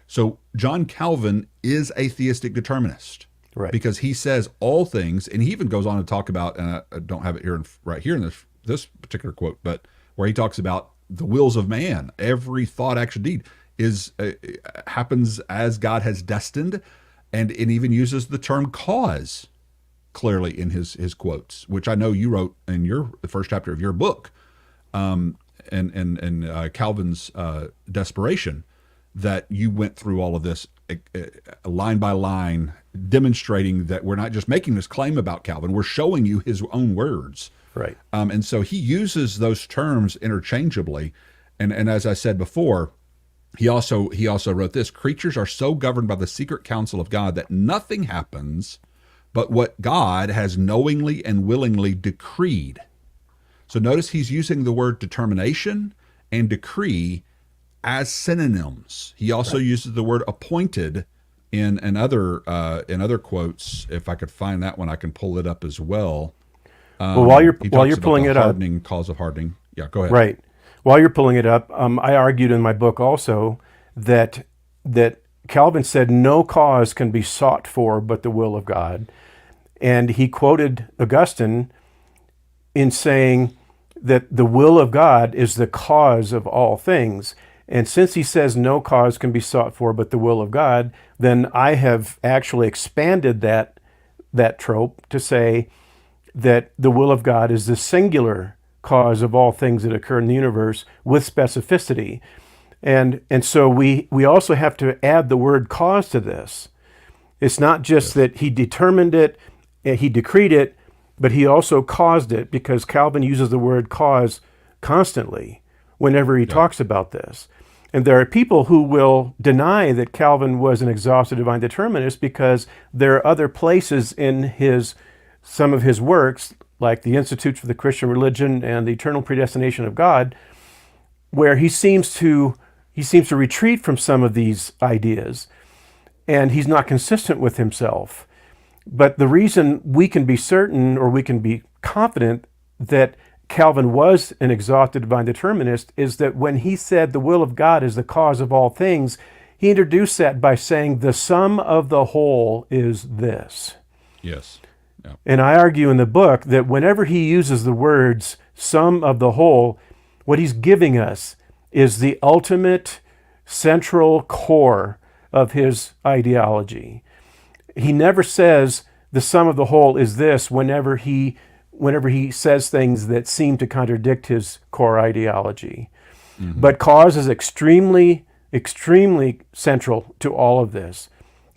So John Calvin is a theistic determinist, right? Because he says all things, and he even goes on to talk about, and I don't have it here right here in this particular quote, but where he talks about the wills of man, every thought, action, deed happens as God has destined, and it even uses the term cause clearly in his quotes, which I know you wrote in the first chapter of your book, and Calvin's Desperation. That you went through all of this line by line, demonstrating that we're not just making this claim about Calvin, we're showing you his own words. Right. And so he uses those terms interchangeably. And as I said before, he also wrote this: "Creatures are so governed by the secret counsel of God that nothing happens but what God has knowingly and willingly decreed." So notice he's using the word determination and decree as synonyms. He also uses the word appointed in other quotes. If I could find that one, I can pull it up as well. Well, while you're pulling it up, cause of hardening. Yeah, go ahead. Right. While you're pulling it up, I argued in my book also that Calvin said no cause can be sought for but the will of God, and he quoted Augustine in saying that the will of God is the cause of all things. And since he says no cause can be sought for but the will of God, then I have actually expanded that trope to say that the will of God is the singular cause of all things that occur in the universe with specificity. And so we also have to add the word cause to this. It's not just that he determined it, he decreed it, but he also caused it, because Calvin uses the word cause constantly whenever he talks about this. And there are people who will deny that Calvin was an exhaustive divine determinist because there are other places in some of his works, like the Institutes for the Christian Religion and the Eternal Predestination of God, where he seems to retreat from some of these ideas, and he's not consistent with himself. But the reason we can be certain, or we can be confident, that Calvin was an exhaustive divine determinist is that when he said the will of God is the cause of all things, he introduced that by saying the sum of the whole is this. Yes. Yeah. And I argue in the book that whenever he uses the words sum of the whole, what he's giving us is the ultimate central core of his ideology. He never says the sum of the whole is this whenever he whenever he says things that seem to contradict his core ideology. But cause is extremely, extremely central to all of this,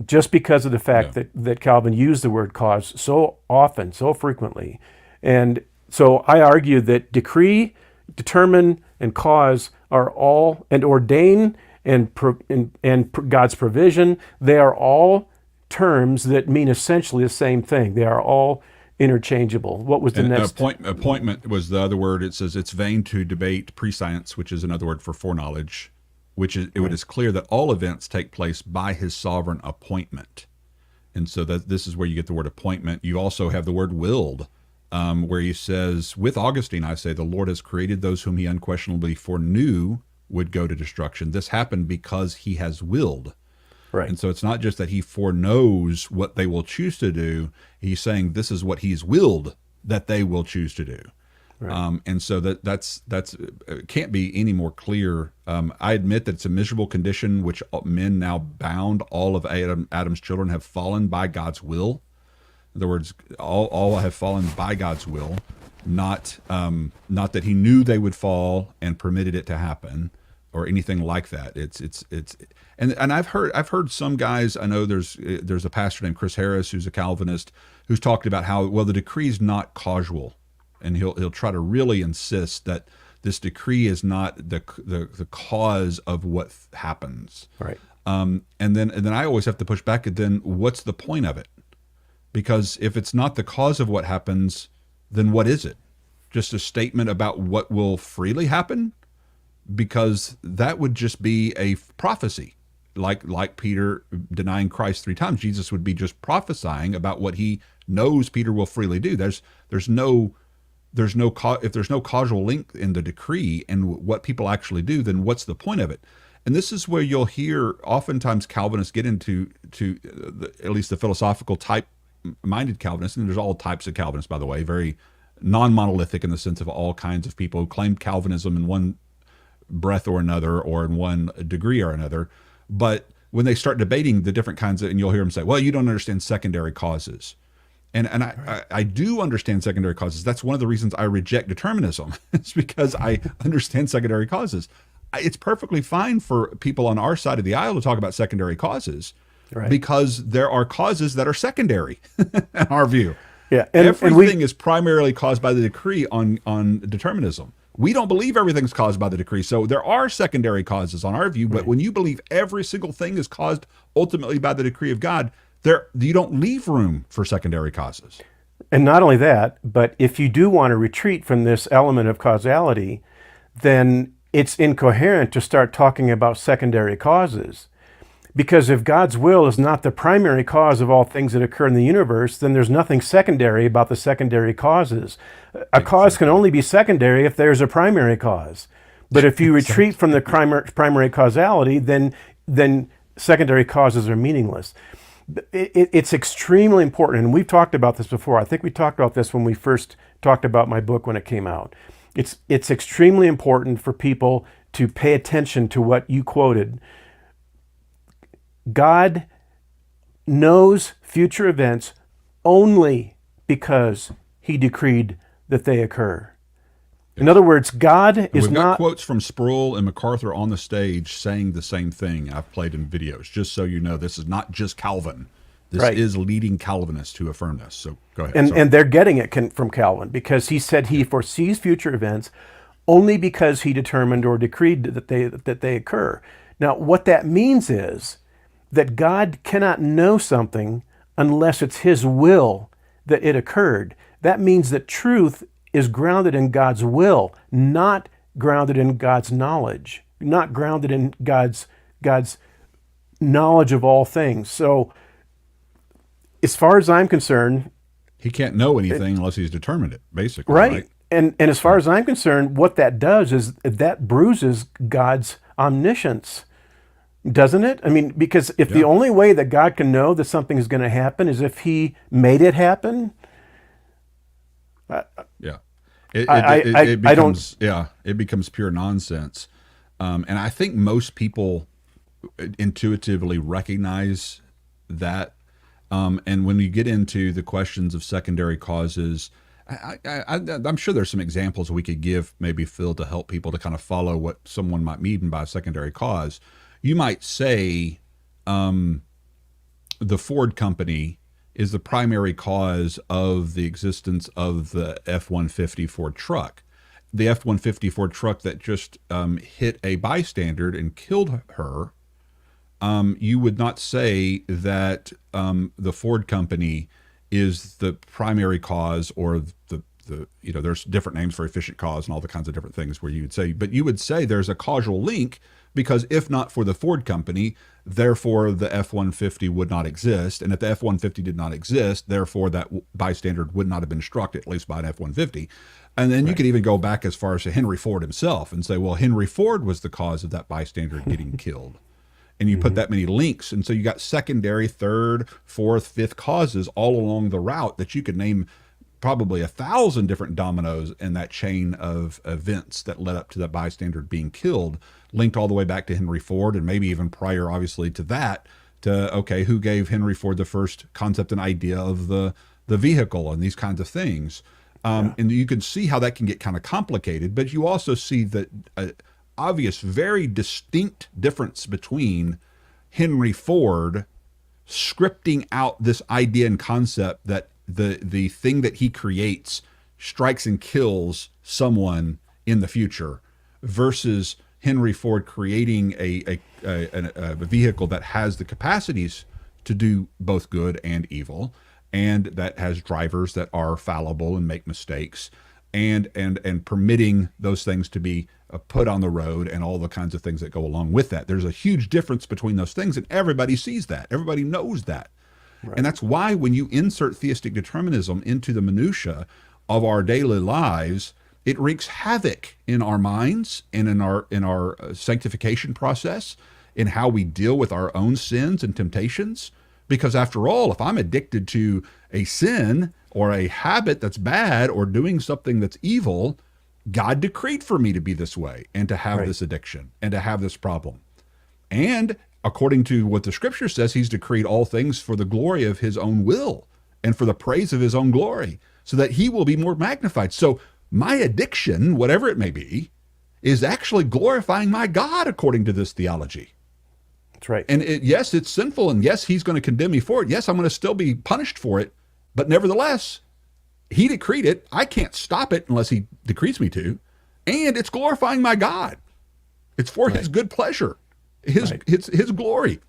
just because of the fact that Calvin used the word cause so often, so frequently. And so I argue that decree, determine, and cause are all, and ordain and God's provision, they are all terms that mean essentially the same thing. They are all interchangeable. What was the next? Appointment was the other word. It says it's vain to debate prescience, which is another word for foreknowledge, which is it is clear that all events take place by his sovereign appointment. And so that this is where you get the word appointment. You also have the word willed, where he says, with Augustine, I say, the Lord has created those whom he unquestionably foreknew would go to destruction. This happened because he has willed. Right. And so it's not just that he foreknows what they will choose to do. He's saying this is what he's willed that they will choose to do. Right. And so that's can't be any more clear. I admit that it's a miserable condition which men now bound, all of Adam's children have fallen by God's will. In other words, all have fallen by God's will, not that he knew they would fall and permitted it to happen or anything like that. And I've heard some guys, I know there's a pastor named Chris Harris who's a Calvinist who's talked about how, well, the decree is not causal, and he'll try to really insist that this decree is not the cause of what happens. Right. And then I always have to push back at, then what's the point of it? Because if it's not the cause of what happens, then what is it? Just a statement about what will freely happen? Because that would just be a prophecy. Like Peter denying Christ 3 times, Jesus would be just prophesying about what he knows Peter will freely do. If there's no causal link in the decree and what people actually do, then what's the point of it? And this is where you'll hear oftentimes Calvinists get into at least the philosophical type minded Calvinists, and there's all types of Calvinists, by the way, very non-monolithic in the sense of all kinds of people who claim Calvinism in one breath or another, or in one degree or another. But when they start debating the different kinds of, and you'll hear them say, well, you don't understand secondary causes. And I do understand secondary causes. That's one of the reasons I reject determinism. It's because I understand secondary causes. It's perfectly fine for people on our side of the aisle to talk about secondary causes, right, because there are causes that are secondary in our view. Yeah, everything is primarily caused by the decree on determinism. We don't believe everything's caused by the decree, so there are secondary causes on our view. But when you believe every single thing is caused ultimately by the decree of God, you don't leave room for secondary causes. And not only that, but if you do want to retreat from this element of causality, then it's incoherent to start talking about secondary causes. Because if God's will is not the primary cause of all things that occur in the universe, then there's nothing secondary about the secondary causes. A cause can only be secondary if there's a primary cause. But if you retreat from the primary causality, then secondary causes are meaningless. It's extremely important, and we've talked about this before. I think we talked about this when we first talked about my book when it came out. It's extremely important for people to pay attention to what you quoted. God knows future events only because he decreed that they occur. In other words, God is We've got not... quotes from Sproul and MacArthur on the stage saying the same thing. I've played in videos, just so you know. This is not just Calvin. This Right. is leading Calvinists who affirm this. So go ahead. And they're getting it from Calvin, because he said he foresees future events only because he determined or decreed that they occur. Now, what that means is that God cannot know something unless it's his will that it occurred. That means that truth is grounded in God's will, not grounded in God's knowledge, not grounded in God's knowledge of all things. So, as far as I'm concerned, he can't know anything unless he's determined it, basically. Right. And as far as I'm concerned, what that does is that bruises God's omniscience, doesn't it? I mean, because if the only way that God can know that something is going to happen is if he made it happen. It becomes pure nonsense. And I think most people intuitively recognize that. And when you get into the questions of secondary causes, I'm sure there's some examples we could give, maybe, Phil, to help people to kind of follow what someone might mean by secondary cause. You might say the Ford company is the primary cause of the existence of the F-150 Ford truck. The F-150 Ford truck that just hit a bystander and killed her. You would not say that the Ford company is the primary cause, or the there's different names for efficient cause and all the kinds of different things where you would say, but you would say there's a causal link, because if not for the Ford company, therefore the F-150 would not exist. And if the F-150 did not exist, therefore that bystander would not have been struck, at least by an F-150. And then you could even go back as far as to Henry Ford himself and say, well, Henry Ford was the cause of that bystander getting killed. And you put that many links. And so you got secondary, third, fourth, fifth causes all along the route that you could name probably 1,000 different dominoes in that chain of events that led up to that bystander being killed, linked all the way back to Henry Ford, and maybe even prior, obviously, to that, to, okay, who gave Henry Ford the first concept and idea of the vehicle and these kinds of things. And you can see how that can get kind of complicated, but you also see that obvious, very distinct difference between Henry Ford scripting out this idea and concept that the thing that he creates strikes and kills someone in the future, versus Henry Ford creating a vehicle that has the capacities to do both good and evil, and that has drivers that are fallible and make mistakes, and permitting those things to be put on the road, and all the kinds of things that go along with that. There's a huge difference between those things, and everybody sees that. Everybody knows that. Right. And that's why when you insert theistic determinism into the minutia of our daily lives, it wreaks havoc in our minds and in our sanctification process, in how we deal with our own sins and temptations. Because after all, if I'm addicted to a sin or a habit that's bad, or doing something that's evil, God decreed for me to be this way, and to have this addiction, and to have this problem. And according to what the scripture says, he's decreed all things for the glory of his own will, and for the praise of his own glory, so that he will be more magnified. So my addiction, whatever it may be, is actually glorifying my God, according to this theology. That's right. And yes, it's sinful, and yes, he's going to condemn me for it. Yes, I'm going to still be punished for it. But nevertheless, he decreed it. I can't stop it unless he decrees me to. And it's glorifying my God. It's for his good pleasure, his glory.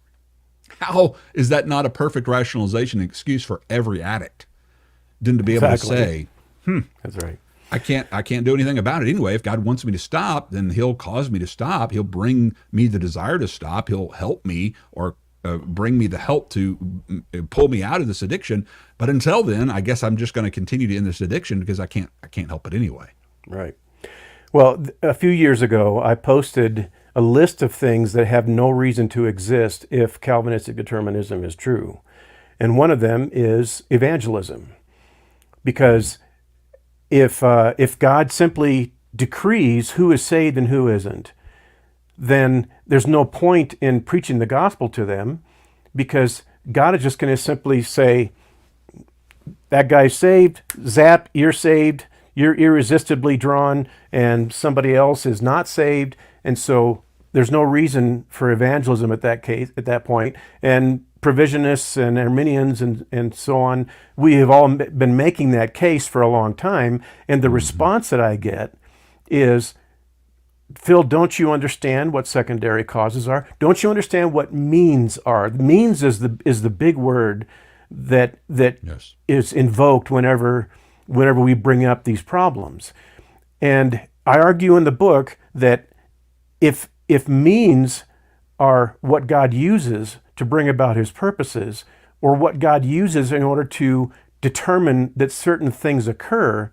How is that not a perfect rationalization and excuse for every addict? Then to be able to say, that's right. I can't do anything about it anyway. If God wants me to stop, then he'll cause me to stop. He'll bring me the desire to stop. He'll help me, or bring me the help to pull me out of this addiction. But until then, I guess I'm just going to continue to in this addiction, because I can't help it anyway. Right. Well, a few years ago, I posted a list of things that have no reason to exist if Calvinistic determinism is true. And one of them is evangelism. Because if God simply decrees who is saved and who isn't, then there's no point in preaching the gospel to them, because God is just going to simply say, that guy's saved, zap, you're saved, you're irresistibly drawn, and somebody else is not saved. And so there's no reason for evangelism at that point. And provisionists and Arminians and so on, we have all been making that case for a long time. And the response that I get is, Phil, don't you understand what secondary causes are? Don't you understand what means are? Means is the big word that is invoked whenever we bring up these problems. And I argue in the book that if means are what God uses to bring about his purposes, or what God uses in order to determine that certain things occur,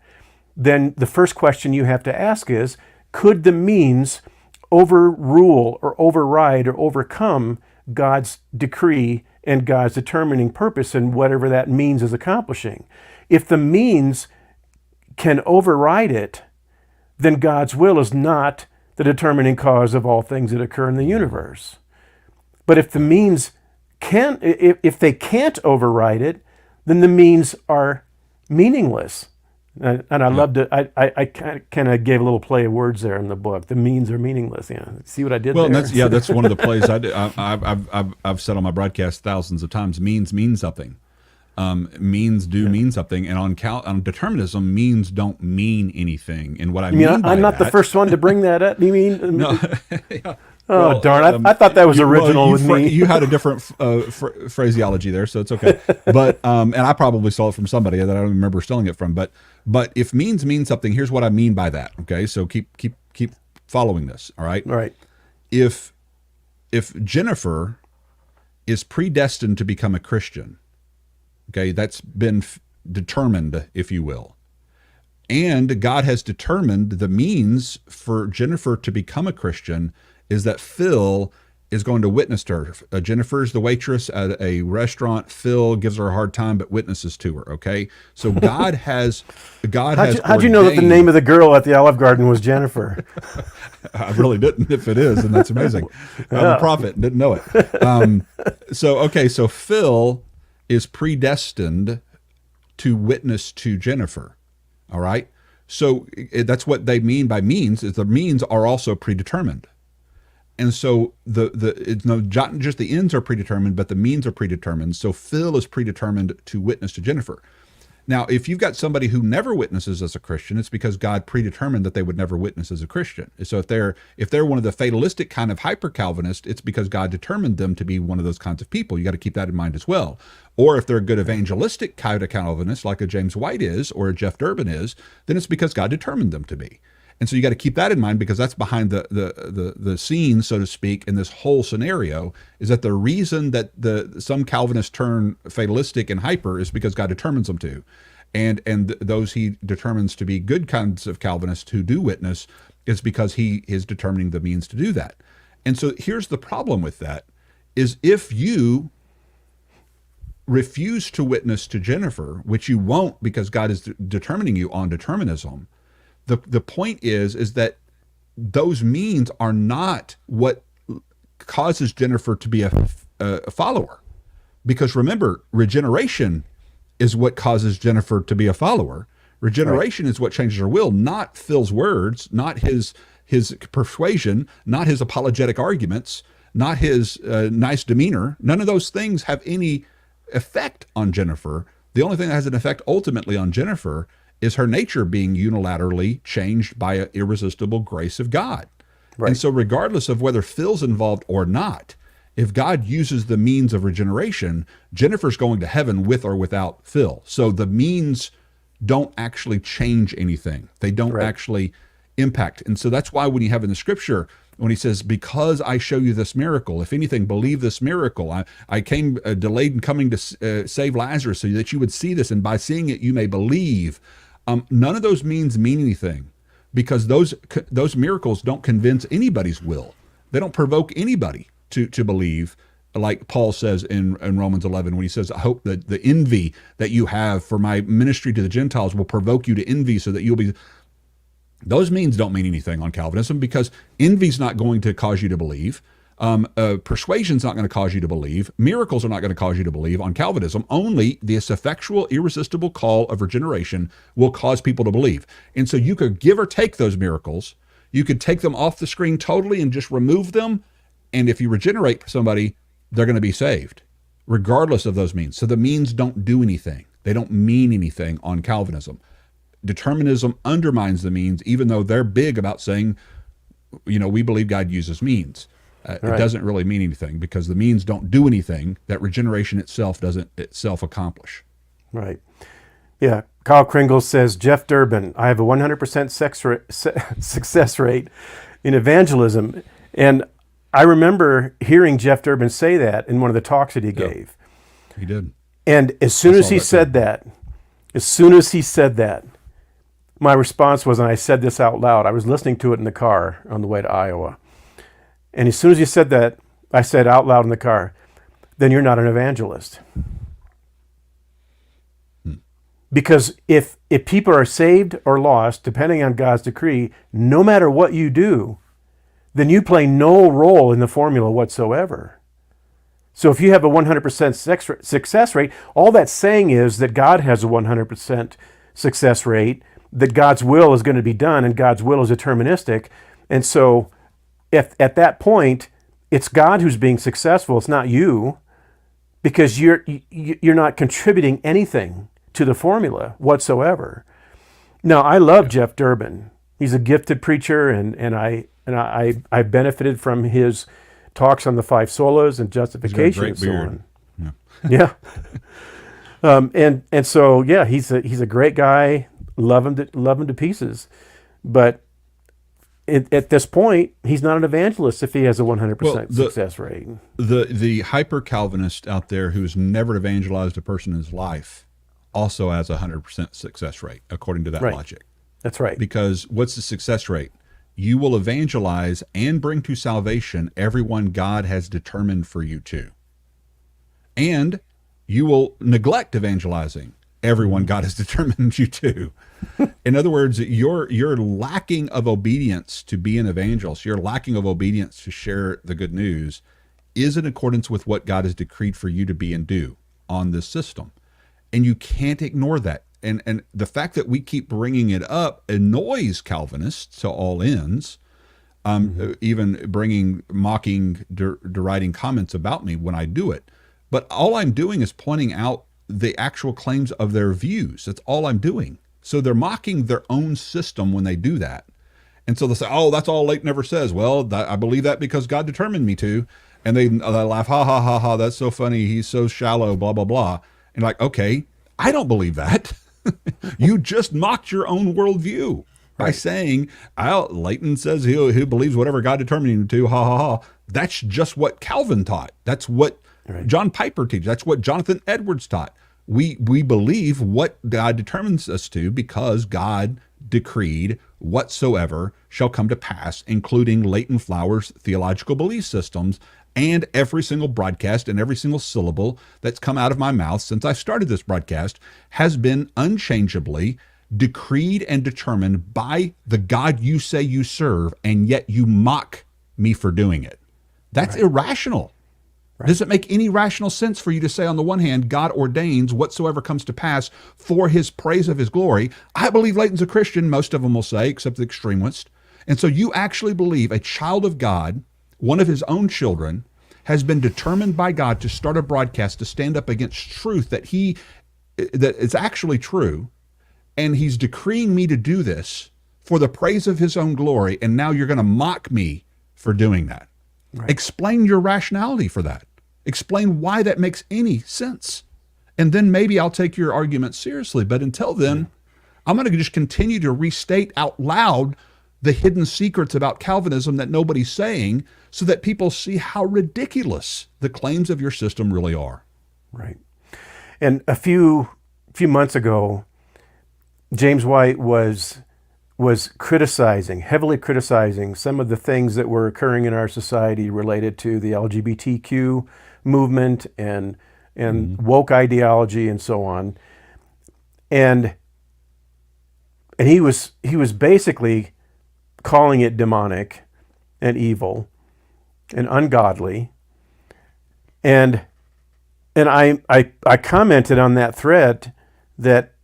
then the first question you have to ask is, could the means overrule or override or overcome God's decree and God's determining purpose and whatever that means is accomplishing? If the means can override it, then God's will is not the determining cause of all things that occur in the universe. But if the means if they can't override it, then the means are meaningless. And I loved it. I kind of gave a little play of words there in the book. The means are meaningless. Yeah. See what I did Well, there? that's one of the plays I do. I've said on my broadcast thousands of times. Means mean something. Means do mean something, and on determinism, means don't mean anything. And what I mean by I'm not that, the first one to bring that up. You mean? no, yeah. Oh, Well, darn! I thought that was original with me. You had a different phraseology there, so it's okay. But and I probably stole it from somebody that I don't remember stealing it from. But if means mean something, here's what I mean by that. Okay, so keep following this. All right. All right. If Jennifer is predestined to become a Christian, okay, that's been determined, if you will. And God has determined the means for Jennifer to become a Christian is that Phil is going to witness to her. Jennifer's the waitress at a restaurant. Phil gives her a hard time, but witnesses to her. Okay, so God has How'd you know that the name of the girl at the Olive Garden was Jennifer? I really didn't. If it is, and that's amazing. I'm a prophet, didn't know it. So Phil is predestined to witness to Jennifer. All right. So that's what they mean by means, is the means are also predetermined. And so it's not just the ends are predetermined, but the means are predetermined. So Phil is predetermined to witness to Jennifer. Now, if you've got somebody who never witnesses as a Christian, it's because God predetermined that they would never witness as a Christian. So if they're one of the fatalistic kind of hyper-Calvinist, it's because God determined them to be one of those kinds of people. You got to keep that in mind as well. Or if they're a good evangelistic kind of Calvinist, like a James White is or a Jeff Durbin is, then it's because God determined them to be. And so you got to keep that in mind, because that's behind the scene, so to speak, in this whole scenario, is that the reason that some Calvinists turn fatalistic and hyper is because God determines them to. And those he determines to be good kinds of Calvinists who do witness is because he is determining the means to do that. And so here's the problem with that, is if you refuse to witness to Jennifer, which you won't because God is determining you on determinism, the point is that those means are not what causes Jennifer to be a follower. Because remember, regeneration is what causes Jennifer to be a follower. Regeneration is what changes her will, not Phil's words, not his persuasion, not his apologetic arguments, not his nice demeanor. None of those things have any effect on Jennifer. The only thing that has an effect ultimately on Jennifer is her nature being unilaterally changed by an irresistible grace of God. Right. And so regardless of whether Phil's involved or not, if God uses the means of regeneration, Jennifer's going to heaven with or without Phil. So the means don't actually change anything. They don't actually impact. And so that's why when you have in the scripture, when he says, because I show you this miracle, if anything, believe this miracle. I came delayed in coming to save Lazarus so that you would see this, and by seeing it, you may believe. None of those means mean anything, because those miracles don't convince anybody's will. They don't provoke anybody to believe, like Paul says in Romans 11, when he says, I hope that the envy that you have for my ministry to the Gentiles will provoke you to envy so that you'll be... Those means don't mean anything on Calvinism, because envy's not going to cause you to believe. Persuasion's not going to cause you to believe. Miracles are not going to cause you to believe. On Calvinism, only this effectual, irresistible call of regeneration will cause people to believe. And so you could give or take those miracles. You could take them off the screen totally and just remove them. And if you regenerate somebody, they're going to be saved, regardless of those means. So the means don't do anything. They don't mean anything on Calvinism. Determinism undermines the means, even though they're big about saying, we believe God uses means. It doesn't really mean anything, because the means don't do anything that regeneration itself doesn't itself accomplish. Right. Yeah. Kyle Kringle says, Jeff Durbin, I have a 100% success rate in evangelism. And I remember hearing Jeff Durbin say that in one of the talks that he gave. He did. And as soon as he said that, my response was, and I said this out loud, I was listening to it in the car on the way to Iowa. And as soon as you said that, I said out loud in the car, then you're not an evangelist. Because if people are saved or lost, depending on God's decree, no matter what you do, then you play no role in the formula whatsoever. So if you have a 100% success rate, all that's saying is that God has a 100% success rate, that God's will is going to be done and God's will is deterministic. And so if at that point, it's God who's being successful, it's not you, because you're not contributing anything to the formula whatsoever. Now, I love Jeff Durbin. He's a gifted preacher, and I benefited from his talks on the 5 solas and justification and so on. Yeah. And so yeah, he's a great guy. Love him to pieces. But at this point, he's not an evangelist if he has a 100% success rate. The hyper Calvinist out there who's never evangelized a person in his life also has a 100% success rate, according to that logic. That's right. Because what's the success rate? You will evangelize and bring to salvation everyone God has determined for you to. And you will neglect evangelizing everyone God has determined you to. In other words, you're lacking of obedience to be an evangelist. Your lacking of obedience to share the good news is in accordance with what God has decreed for you to be and do on this system. And you can't ignore that. And the fact that we keep bringing it up annoys Calvinists to all ends, even bringing mocking, deriding comments about me when I do it. But all I'm doing is pointing out the actual claims of their views. That's all I'm doing. So they're mocking their own system when they do that. And so they'll say, oh, that's all Leighton ever says. Well, I believe that because God determined me to. And they laugh, ha, ha, ha, ha, that's so funny. He's so shallow, blah, blah, blah. And like, okay, I don't believe that. You just mocked your own worldview by saying, Leighton says he believes whatever God determined him to, ha, ha, ha. That's just what Calvin taught. That's what John Piper teaches. That's what Jonathan Edwards taught. We believe what God determines us to because God decreed whatsoever shall come to pass, including Leighton Flowers' theological belief systems and every single broadcast and every single syllable that's come out of my mouth since I started this broadcast has been unchangeably decreed and determined by the God you say you serve, and yet you mock me for doing it. That's irrational. Does it make any rational sense for you to say, on the one hand, God ordains whatsoever comes to pass for his praise of his glory? I believe Leighton's a Christian, most of them will say, except the extremist. And so you actually believe a child of God, one of his own children, has been determined by God to start a broadcast to stand up against truth that is actually true, and he's decreeing me to do this for the praise of his own glory, and now you're going to mock me for doing that. Explain your rationality for that. Explain why that makes any sense. And then maybe I'll take your argument seriously. But until then, I'm going to just continue to restate out loud the hidden secrets about Calvinism that nobody's saying, so that people see how ridiculous the claims of your system really are. Right. And a few months ago, James White was heavily criticizing some of the things that were occurring in our society related to the LGBTQ movement and woke ideology and so on. And he was basically calling it demonic and evil and ungodly. And I commented on that thread that,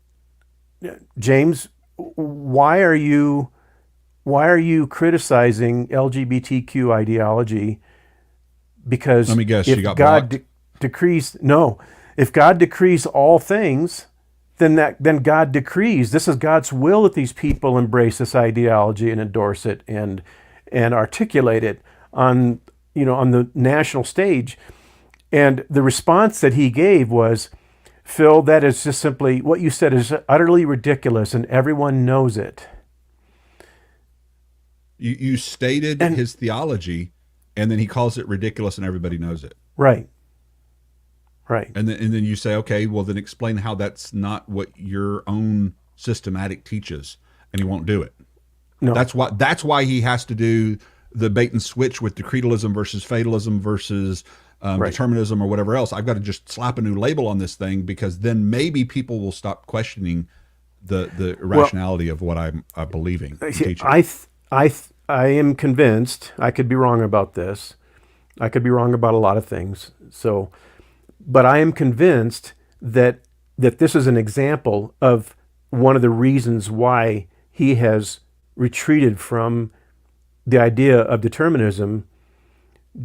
James, why are you criticizing LGBTQ ideology? Because let me guess, if you got God decrees all things, then God decrees. This is God's will that these people embrace this ideology and endorse it and articulate it on the national stage. And the response that he gave was, Phil, that is just simply, what you said is utterly ridiculous, and everyone knows it. You stated his theology, and then he calls it ridiculous, and everybody knows it. Right. And then you say, okay, well then explain how that's not what your own systematic teaches, and he won't do it. No. That's why he has to do the bait and switch with decretalism versus fatalism versus determinism or whatever else. I've got to just slap a new label on this thing, because then maybe people will stop questioning the rationality of what I'm believing and teaching. I am convinced, I could be wrong about this. I could be wrong about a lot of things. But I am convinced that this is an example of one of the reasons why he has retreated from the idea of determinism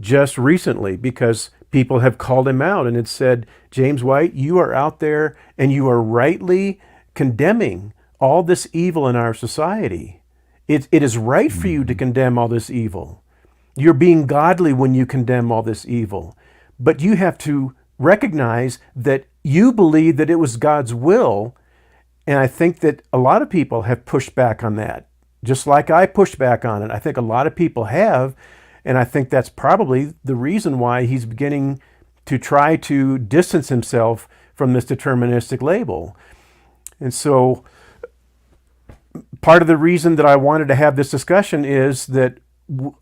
just recently, because people have called him out and it said, James White, you are out there and you are rightly condemning all this evil in our society. It is right for you to condemn all this evil. You're being godly when you condemn all this evil. But you have to recognize that you believe that it was God's will. And I think that a lot of people have pushed back on that, just like I pushed back on it. I think a lot of people have. And I think that's probably the reason why he's beginning to try to distance himself from this deterministic label. And so part of the reason that I wanted to have this discussion is that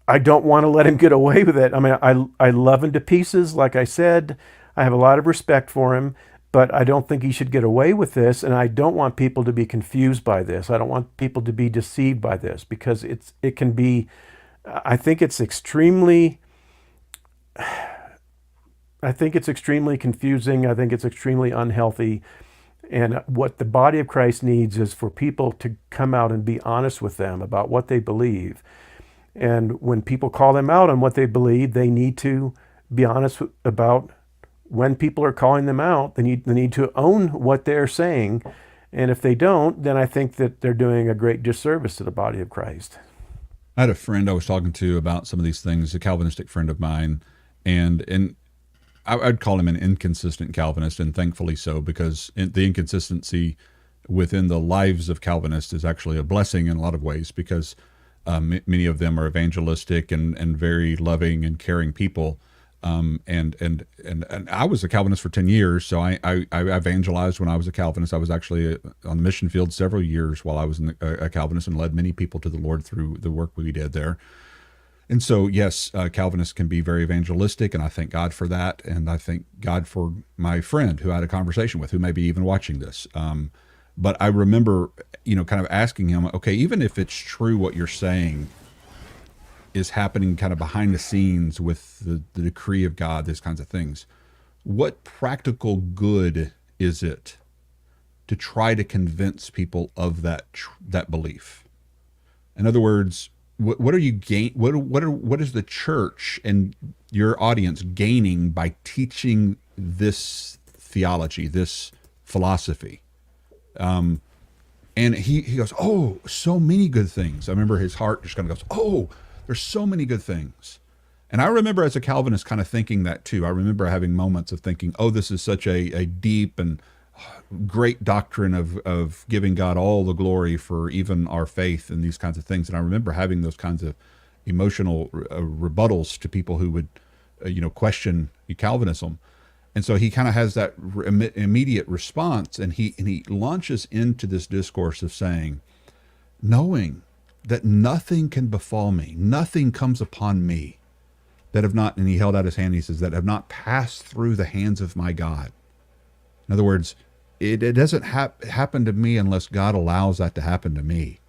I don't want to let him get away with it. I mean, I love him to pieces. Like I said, I have a lot of respect for him, but I don't think he should get away with this. And I don't want people to be confused by this. I don't want people to be deceived by this, because it can be, I think it's extremely confusing. I think it's extremely unhealthy. And what the body of Christ needs is for people to come out and be honest with them about what they believe. And when people call them out on what they believe, they need to be honest about when people are calling them out. They need to own what they're saying. And if they don't, then I think that they're doing a great disservice to the body of Christ. I had a friend I was talking to about some of these things, a Calvinistic friend of mine, and I'd call him an inconsistent Calvinist, and thankfully so, because the inconsistency within the lives of Calvinists is actually a blessing in a lot of ways, because many of them are evangelistic and very loving and caring people. And I was a Calvinist for 10 years, so I evangelized when I was a Calvinist. I was actually on the mission field several years while I was a Calvinist, and led many people to the Lord through the work we did there. And so, yes, Calvinists can be very evangelistic, and I thank God for that. And I thank God for my friend who I had a conversation with, who may be even watching this. But I remember, kind of asking him, okay, even if it's true what you're saying is happening kind of behind the scenes with the decree of God, these kinds of things, what practical good is it to try to convince people of that belief? In other words, what are you gain? What is the church and your audience gaining by teaching this theology, this philosophy? And he goes, oh, so many good things. I remember his heart just kind of goes, oh, there's so many good things. And I remember as a Calvinist kind of thinking that too. I remember having moments of thinking, oh, this is such a deep and great doctrine of giving God all the glory for even our faith and these kinds of things. And I remember having those kinds of emotional rebuttals to people who would, question Calvinism. And so he kind of has that immediate response, and he launches into this discourse of saying, knowing that nothing can befall me, nothing comes upon me that have not, and he held out his hand, he says, that have not passed through the hands of my God. In other words, it doesn't happen to me unless God allows that to happen to me.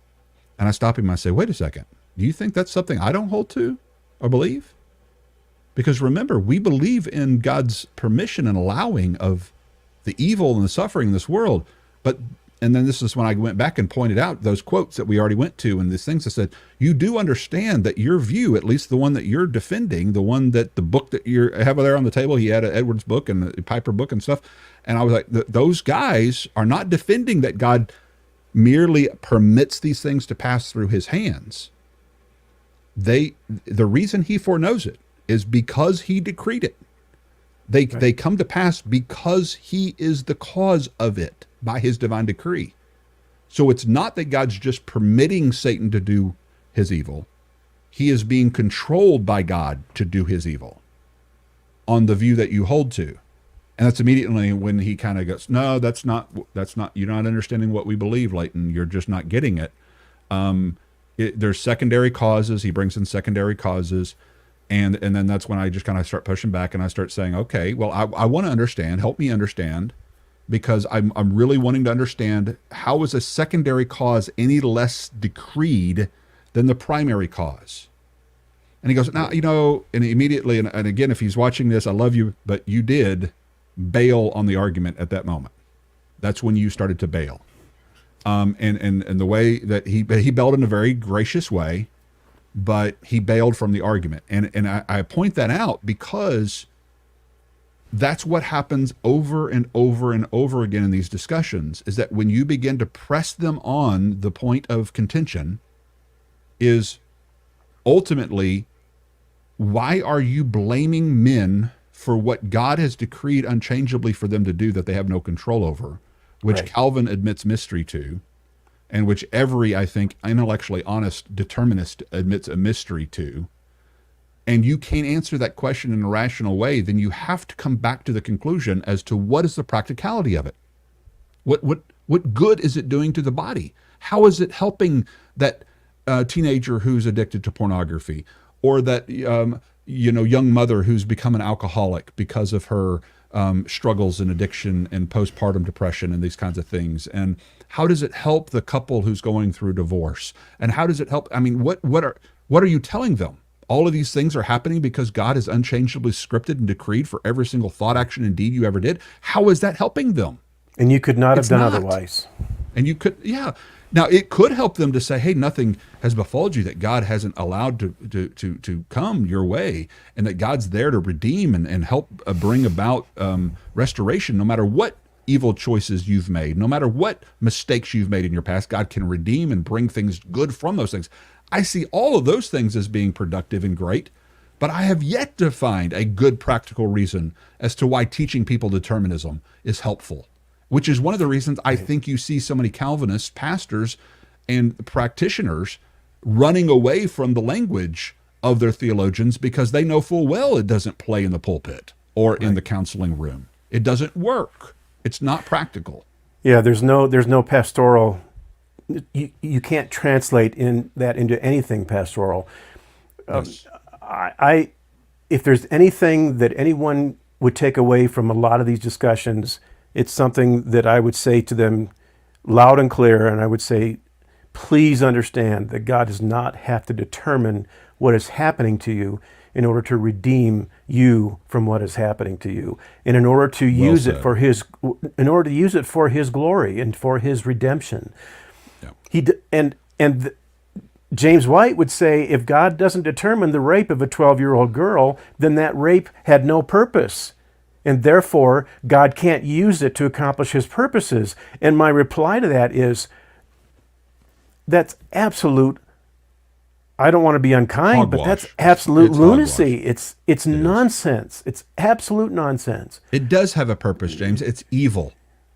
And I stop him and I say, wait a second, do you think that's something I don't hold to or believe? Because remember, we believe in God's permission and allowing of the evil and the suffering in this world. And then this is when I went back and pointed out those quotes that we already went to and these things that said, you do understand that your view, at least the one that you're defending, the one that the book that you have there on the table, he had an Edwards book and a Piper book and stuff. And I was like, those guys are not defending that God merely permits these things to pass through his hands. The reason he foreknows it is because he decreed it. They come to pass because he is the cause of it by his divine decree. So it's not that God's just permitting Satan to do his evil. He is being controlled by God to do his evil on the view that you hold to. And that's immediately when he kind of goes, no, that's not, you're not understanding what we believe, Leighton. You're just not getting it. There's secondary causes. He brings in secondary causes. And then that's when I just kind of start pushing back and I start saying, okay, well, I want to understand, help me understand, because I'm really wanting to understand, how is a secondary cause any less decreed than the primary cause? And he goes, now, and immediately, and again, if he's watching this, I love you, but you did bail on the argument at that moment. That's when you started to bail. And the way that he bailed in a very gracious way, but he bailed from the argument. And I point that out because that's what happens over and over and over again in these discussions, is that when you begin to press them on the point of contention, is ultimately, why are you blaming men for what God has decreed unchangeably for them to do that they have no control over, which Right. Calvin admits mystery to, and which every, I think, intellectually honest determinist admits a mystery to, and you can't answer that question in a rational way, then you have to come back to the conclusion as to what is the practicality of it. What good is it doing to the body? How is it helping that teenager who's addicted to pornography, or that young mother who's become an alcoholic because of her struggles and addiction and postpartum depression and these kinds of things? And how does it help the couple who's going through divorce? And how does it help? I mean, what are you telling them? All of these things are happening because God has unchangeably scripted and decreed for every single thought, action, and deed you ever did. How is that helping them? And you could not have It's done not. otherwise. And you could, yeah. Now it could help them to say, "Hey, nothing has befalled you that God hasn't allowed to come your way, and that God's there to redeem and help bring about restoration. No matter what evil choices you've made, no matter what mistakes you've made in your past, God can redeem and bring things good from those things." I see all of those things as being productive and great, but I have yet to find a good practical reason as to why teaching people determinism is helpful, which is one of the reasons I think you see so many Calvinist pastors and practitioners running away from the language of their theologians because they know full well it doesn't play in the pulpit or in the counseling room. It doesn't work. It's not practical. Yeah, there's no pastoral. You can't translate that into anything pastoral. Yes. If there's anything that anyone would take away from a lot of these discussions, it's something that I would say to them loud and clear, and I would say, please understand that God does not have to determine what is happening to you in order to redeem you from what is happening to you, and in order to use it for His glory and for His redemption. Yeah. James White would say, if God doesn't determine the rape of a 12-year-old girl, then that rape had no purpose. And therefore, God can't use it to accomplish His purposes. And my reply to that is, that's absolute, I don't want to be unkind, but that's Hogwash. absolute It's lunacy. hogwash. It's nonsense. It's absolute nonsense. It does have a purpose, James. It's evil.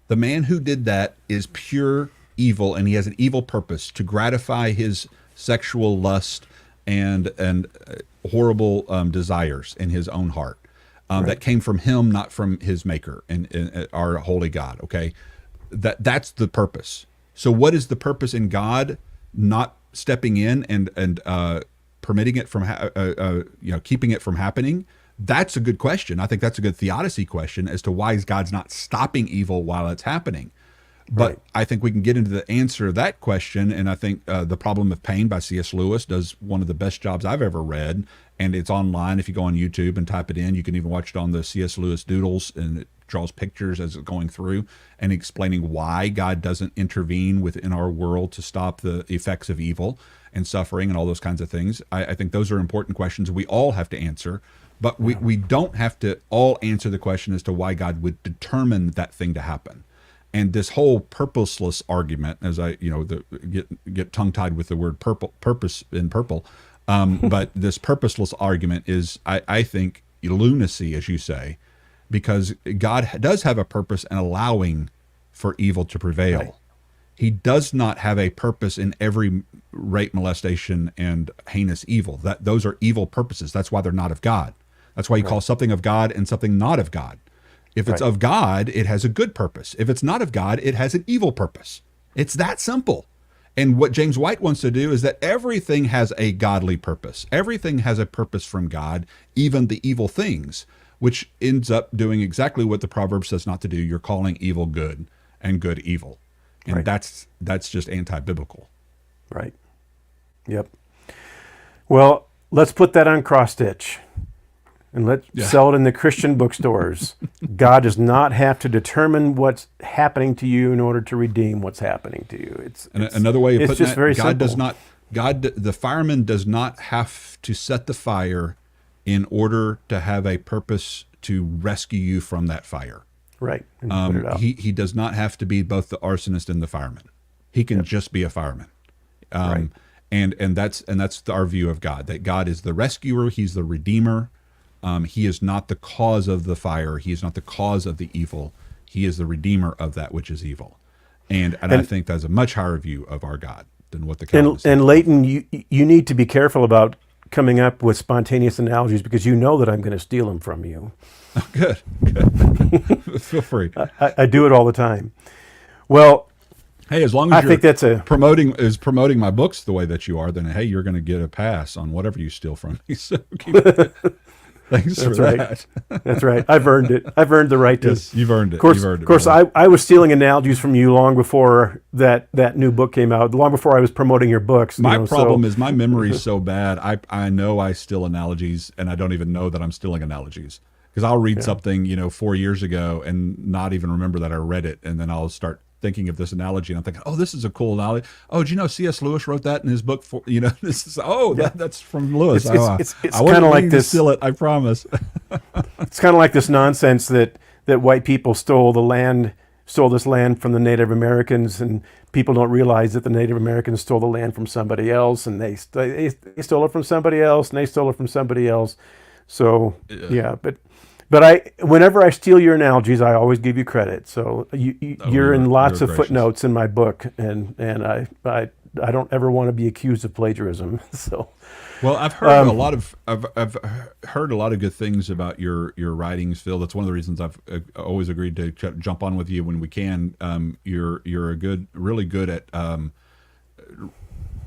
The man who did that is pure evil, and he has an evil purpose to gratify his sexual lust and horrible desires in his own heart. That came from him, not from his maker and our holy God. Okay, that's the purpose. So, what is the purpose in God not stepping in and permitting it from keeping it from happening? That's a good question. I think that's a good theodicy question as to why God's not stopping evil while it's happening. But Right. I think we can get into the answer to that question, and I think The Problem of Pain by C.S. Lewis does one of the best jobs I've ever read, and it's online. If you go on YouTube and type it in, you can even watch it on the C.S. Lewis Doodles, and it draws pictures as it's going through and explaining why God doesn't intervene within our world to stop the effects of evil and suffering and all those kinds of things. I think those are important questions we all have to answer, but we don't have to all answer the question as to why God would determine that thing to happen. And this whole purposeless argument, as I get tongue tied with the word purpose in purple, but this purposeless argument is, I think, lunacy, as you say, because God does have a purpose in allowing for evil to prevail. Right. He does not have a purpose in every rape, molestation, and heinous evil. Those are evil purposes. That's why they're not of God. That's why you call something of God and something not of God. If it's of God, it has a good purpose. If it's not of God, it has an evil purpose. It's that simple. And what James White wants to do is that everything has a godly purpose. Everything has a purpose from God, even the evil things, which ends up doing exactly what the proverb says not to do. You're calling evil good and good evil. And that's just anti-biblical. Right. Yep. Well, let's put that on cross stitch. and let's sell it in the Christian bookstores. God does not have to determine what's happening to you in order to redeem what's happening to you. It's another way of it's putting just that, very God simple. does not, the fireman does not have to set the fire in order to have a purpose to rescue you from that fire. Right. And put it out. He does not have to be both the arsonist and the fireman. He can just be a fireman. Right. And that's our view of God, that God is the rescuer, he's the redeemer. He is not the cause of the fire, he is not the cause of the evil. He is the redeemer of that which is evil. And I think that's a much higher view of our God than what the Calvinists And think. Leighton, you need to be careful about coming up with spontaneous analogies, because you know that I'm going to steal them from you. Oh, good. Feel free. I do it all the time. Well, Hey, as long as I you're think that's promoting my books the way that you are, then hey, you're going to get a pass on whatever you steal from me. So thanks for that. That's right. I've earned it. I've earned the right to. Yes, you've earned it. Of course, I was stealing analogies from you long before that new book came out. Long before I was promoting your books. My problem is my memory is so bad. I know I steal analogies, and I don't even know that I'm stealing analogies, because I'll read something 4 years ago and not even remember that I read it, and then I'll start thinking of this analogy, and I'm thinking, oh, this is a cool analogy. Oh, do you know C.S. Lewis wrote that in his book? This is that's from Lewis. It's I wasn't kind of like meaning this. to steal it, I promise. It's kind of like this nonsense that white people stole this land from the Native Americans, and people don't realize that the Native Americans stole the land from somebody else, and they stole it from somebody else, and they stole it from somebody else. So but whenever I steal your analogies, I always give you credit. So you're in lots of gracious. footnotes in my book, and I don't ever want to be accused of plagiarism. So. Well, I've heard I've heard a lot of good things about your writings, Phil. That's one of the reasons I've always agreed to jump on with you when we can. You're really good at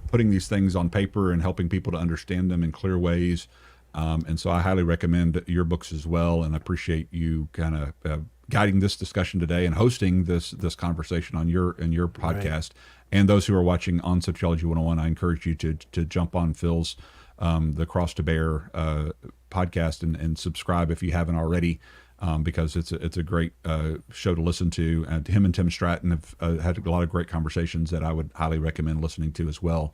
putting these things on paper and helping people to understand them in clear ways. And so I highly recommend your books as well. And I appreciate you kind of guiding this discussion today and hosting this conversation on your podcast. Right. And those who are watching on Sociology 101, I encourage you to jump on Phil's the Cross to Bear podcast and subscribe if you haven't already, because it's a great show to listen to. And him and Tim Stratton have had a lot of great conversations that I would highly recommend listening to as well.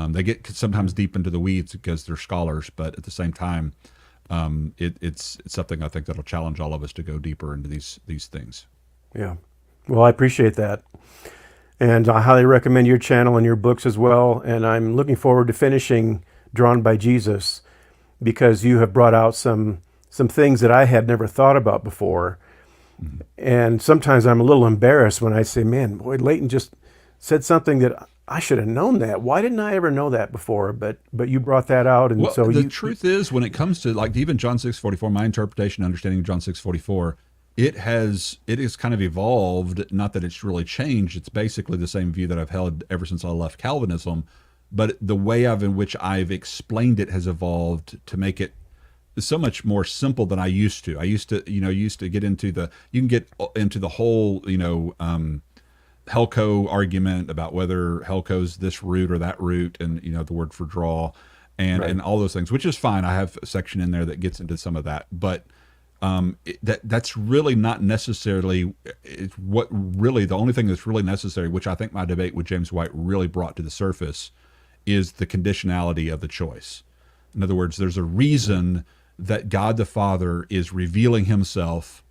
They get sometimes deep into the weeds because they're scholars, but at the same time, it's something I think that'll challenge all of us to go deeper into these things. Yeah, well, I appreciate that. And I highly recommend your channel and your books as well. And I'm looking forward to finishing Drawn by Jesus, because you have brought out some things that I had never thought about before. Mm-hmm. And sometimes I'm a little embarrassed when I say, man, boy, Leighton just said something that I should have known that. Why didn't I ever know that before? But you brought that out. And so the truth is, when it comes to like even John 6:44, my interpretation, understanding of John 6:44, it has kind of evolved. Not that it's really changed. It's basically the same view that I've held ever since I left Calvinism. But the way in which I've explained it has evolved to make it so much more simple than I used to. I used to get into the whole, Helco argument about whether Helco's this root or that root, and the word for draw, and all those things, which is fine. I have a section in there that gets into some of that, but that's really not necessarily the only thing that's really necessary, which I think my debate with James White really brought to the surface, is the conditionality of the choice. In other words, there's a reason that God the Father is revealing himself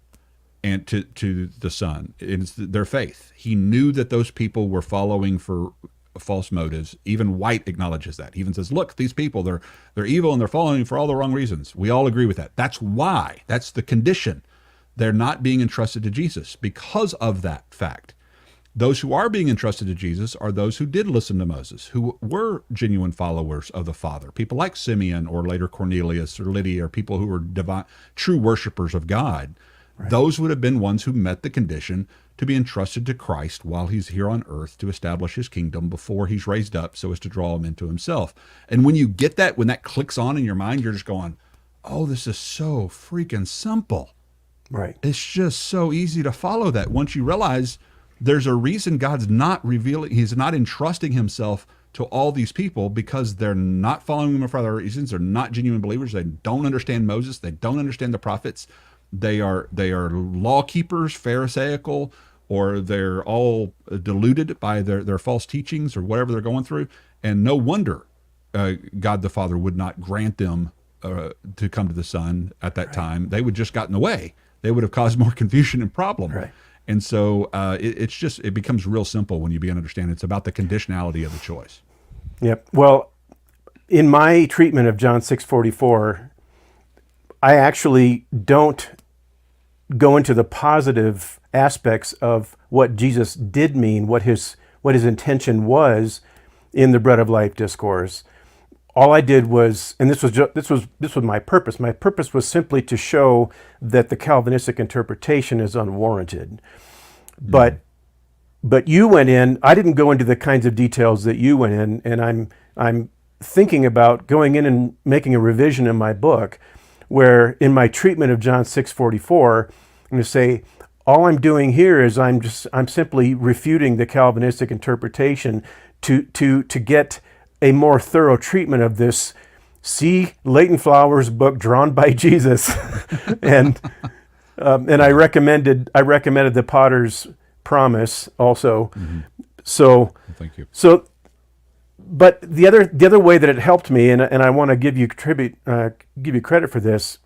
and to the Son. It's their faith. He knew that those people were following for false motives. Even White acknowledges that. He even says, look, these people, they're evil and they're following for all the wrong reasons. We all agree with that. That's why. That's the condition. They're not being entrusted to Jesus because of that fact. Those who are being entrusted to Jesus are those who did listen to Moses, who were genuine followers of the Father. People like Simeon, or later Cornelius or Lydia, or people who were divine, true worshipers of God. Right. Those would have been ones who met the condition to be entrusted to Christ while he's here on earth to establish his kingdom before he's raised up so as to draw them into himself. And when you get that, when that clicks on in your mind, you're just going, oh, this is so freaking simple. Right. It's just so easy to follow that once you realize there's a reason God's not revealing, he's not entrusting himself to all these people because they're not following him for other reasons. They're not genuine believers. They don't understand Moses. They don't understand the prophets. They are law keepers, Pharisaical, or they're all deluded by their false teachings or whatever they're going through. And no wonder God the Father would not grant them to come to the Son at that time. They would just got in the way. They would have caused more confusion and problem. Right. And so it becomes real simple when you begin to understand it's about the conditionality of the choice. Yep. Well, in my treatment of John 6:44, I actually don't go into the positive aspects of what Jesus did mean, what his intention was in the Bread of Life discourse. All I did was, and this was my purpose. My purpose was simply to show that the Calvinistic interpretation is unwarranted. But you went in. I didn't go into the kinds of details that you went in, and I'm thinking about going in and making a revision in my book, where in my treatment of John 6:44, I'm going to say all I'm doing here is I'm simply refuting the Calvinistic interpretation to get a more thorough treatment of this. See Leighton Flowers' book, Drawn by Jesus, and I recommended the Potter's Promise also. Mm-hmm. So thank you. So, but the other way that it helped me, and I want to give you credit for this,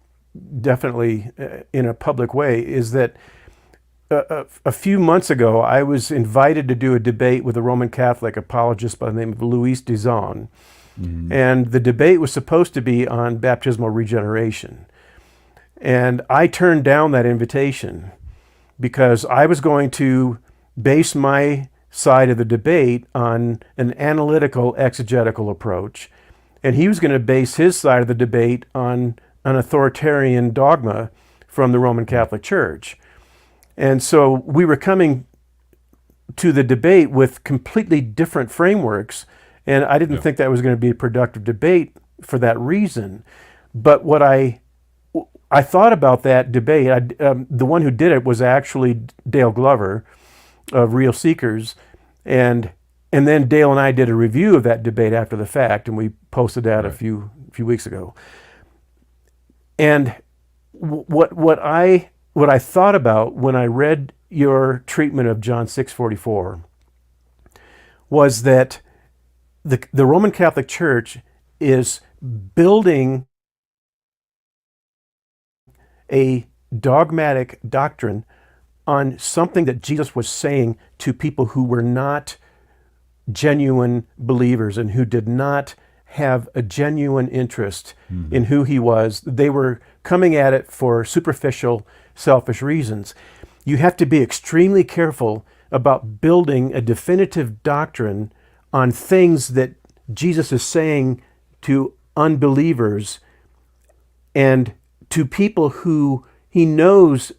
definitely in a public way, is that a few months ago, I was invited to do a debate with a Roman Catholic apologist by the name of Louis Dizon. Mm-hmm. And the debate was supposed to be on baptismal regeneration. And I turned down that invitation because I was going to base my side of the debate on an analytical exegetical approach. And he was going to base his side of the debate on an authoritarian dogma from the Roman Catholic Church. And so we were coming to the debate with completely different frameworks, and I didn't think that was going to be a productive debate for that reason. But what I thought about that debate, the one who did it was actually Dale Glover of Real Seekers, and then Dale and I did a review of that debate after the fact, and we posted that a few weeks ago. And what I thought about when I read your treatment of John 6:44 was that the Roman Catholic Church is building a dogmatic doctrine on something that Jesus was saying to people who were not genuine believers and who did not have a genuine interest in who he was. They were coming at it for superficial, selfish reasons. You have to be extremely careful about building a definitive doctrine on things that Jesus is saying to unbelievers and to people who he knows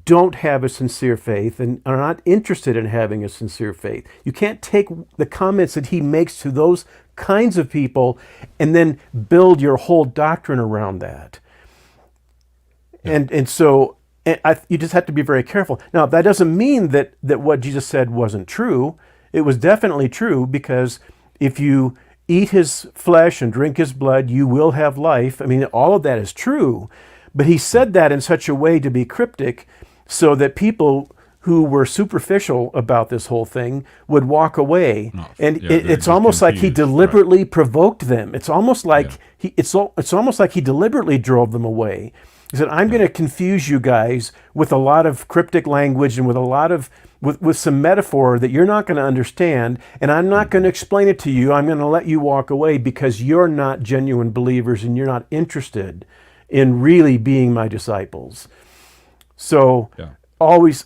don't have a sincere faith and are not interested in having a sincere faith. You can't take the comments that he makes to those kinds of people and then build your whole doctrine around that. And so you just have to be very careful. Now, that doesn't mean that what Jesus said wasn't true. It was definitely true, because if you eat his flesh and drink his blood, you will have life. I mean, all of that is true. But he said that in such a way to be cryptic so that people who were superficial about this whole thing would walk away. It's almost like he deliberately provoked them. It's almost like it's almost like he deliberately drove them away. He said, I'm going to confuse you guys with a lot of cryptic language and with a lot of with some metaphor that you're not going to understand, and I'm not going to explain it to you. I'm going to let you walk away because you're not genuine believers and you're not interested in really being my disciples. So you always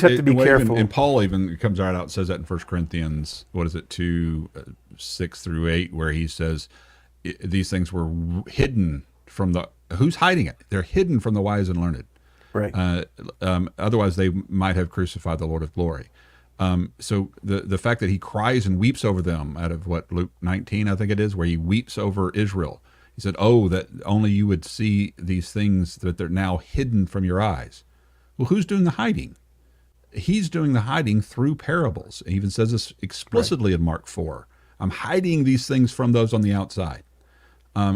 have to be careful. And Paul even comes right out and says that in 1 Corinthians, 2:6-8, where he says these things were hidden from the, who's hiding it? They're hidden from the wise and learned. Right. Otherwise they might have crucified the Lord of glory. So the fact that he cries and weeps over them, out of Luke 19, I think it is, where he weeps over Israel. He said, oh, that only you would see these things, that they're now hidden from your eyes. Well, who's doing the hiding? He's doing the hiding through parables. He even says this explicitly in Mark 4. I'm hiding these things from those on the outside.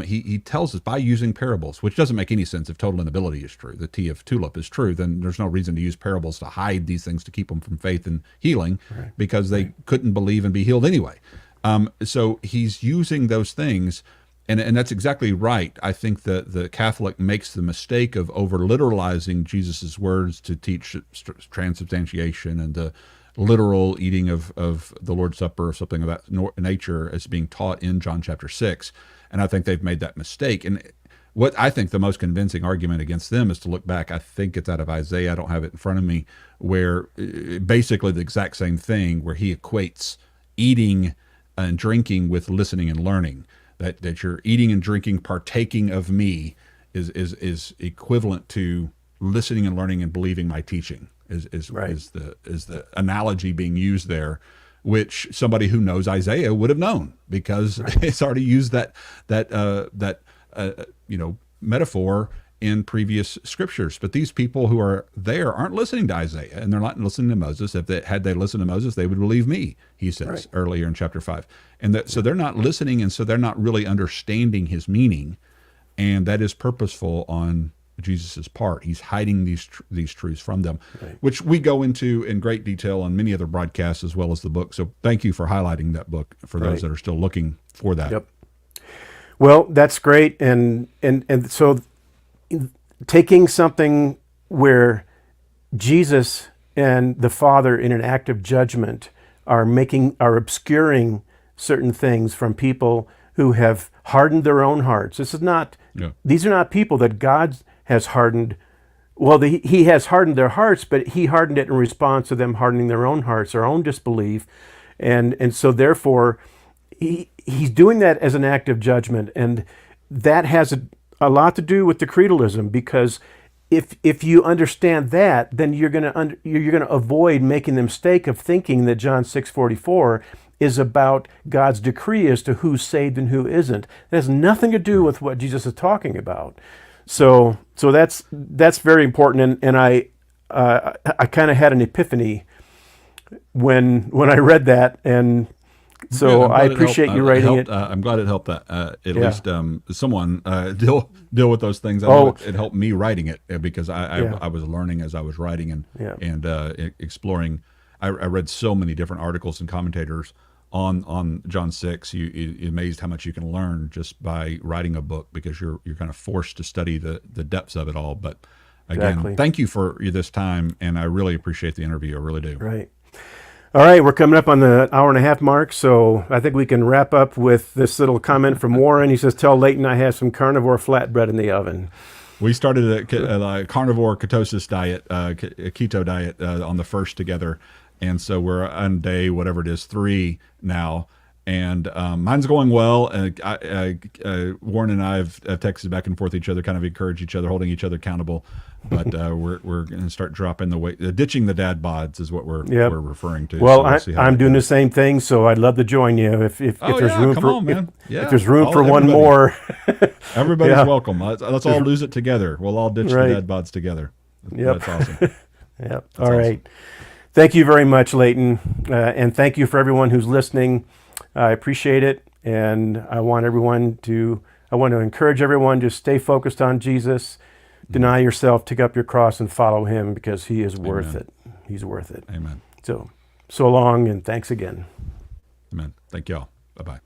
He tells us by using parables, which doesn't make any sense if total inability is true. The T of tulip is true, then there's no reason to use parables to hide these things to keep them from faith and healing, because they couldn't believe and be healed anyway. So he's using those things, and that's exactly right. I think that the Catholic makes the mistake of over-literalizing Jesus's words to teach transubstantiation and the literal eating of the Lord's Supper or something of that nature as being taught in John chapter 6. And I think they've made that mistake. And what I think the most convincing argument against them is to look back. I think it's out of Isaiah. I don't have it in front of me, where basically the exact same thing, where he equates eating and drinking with listening and learning. That you're eating and drinking, partaking of me is equivalent to listening and learning and believing my teaching. Is the analogy being used there, which somebody who knows Isaiah would have known, because it's already used that metaphor in previous scriptures. But these people who are there aren't listening to Isaiah, and they're not listening to Moses. If they had listened to Moses, they would believe me, he says earlier in chapter 5. And so they're not listening, and so they're not really understanding his meaning, and that is purposeful on Jesus's part. He's hiding these truths from them, which we go into in great detail on many other broadcasts as well as the book. So thank you for highlighting that book for those that are still looking for that. Yep. Well, that's great, and so taking something where Jesus and the Father in an act of judgment are obscuring certain things from people who have hardened their own hearts. These are not people that God has hardened. Well, he has hardened their hearts, but he hardened it in response to them hardening their own hearts, their own disbelief. And so therefore, he's doing that as an act of judgment. And that has a lot to do with the creedalism, because if you understand that, then you're going to avoid making the mistake of thinking that John 6:44 is about God's decree as to who's saved and who isn't. It has nothing to do with what Jesus is talking about. So that's very important, and I kind of had an epiphany when I read that, and so I appreciate you writing it. I'm glad it helped that at least someone deal with those things. I know it helped me writing it, because I was learning as I was writing and exploring. I read so many different articles and commentators on John 6. You're amazed how much you can learn just by writing a book, because you're kind of forced to study the depths of it all. But again, thank you for this time, and I really appreciate the interview. I really do. Right. All right, we're coming up on the hour and a half mark, so I think we can wrap up with this little comment from Warren. He says, "Tell Leighton I have some carnivore flatbread in the oven." We started a carnivore ketosis diet, a keto diet on the 1st together. And so we're on day, whatever it is, 3 now. And mine's going well. Warren and I have texted back and forth each other, kind of encourage each other, holding each other accountable. But we're going to start dropping the weight. Ditching the dad bods is what we're referring to. Well, so I'm doing the same thing, so I'd love to join you if there's room if there's room for one more. Everybody's welcome. Let's all lose it together. We'll all ditch the dad bods together. That's awesome. All right. Thank you very much, Leighton, and thank you for everyone who's listening. I appreciate it, and I want to encourage everyone to stay focused on Jesus, deny yourself, take up your cross, and follow him, because he is worth it. He's worth it. Amen. So long, and thanks again. Amen. Thank y'all. Bye-bye.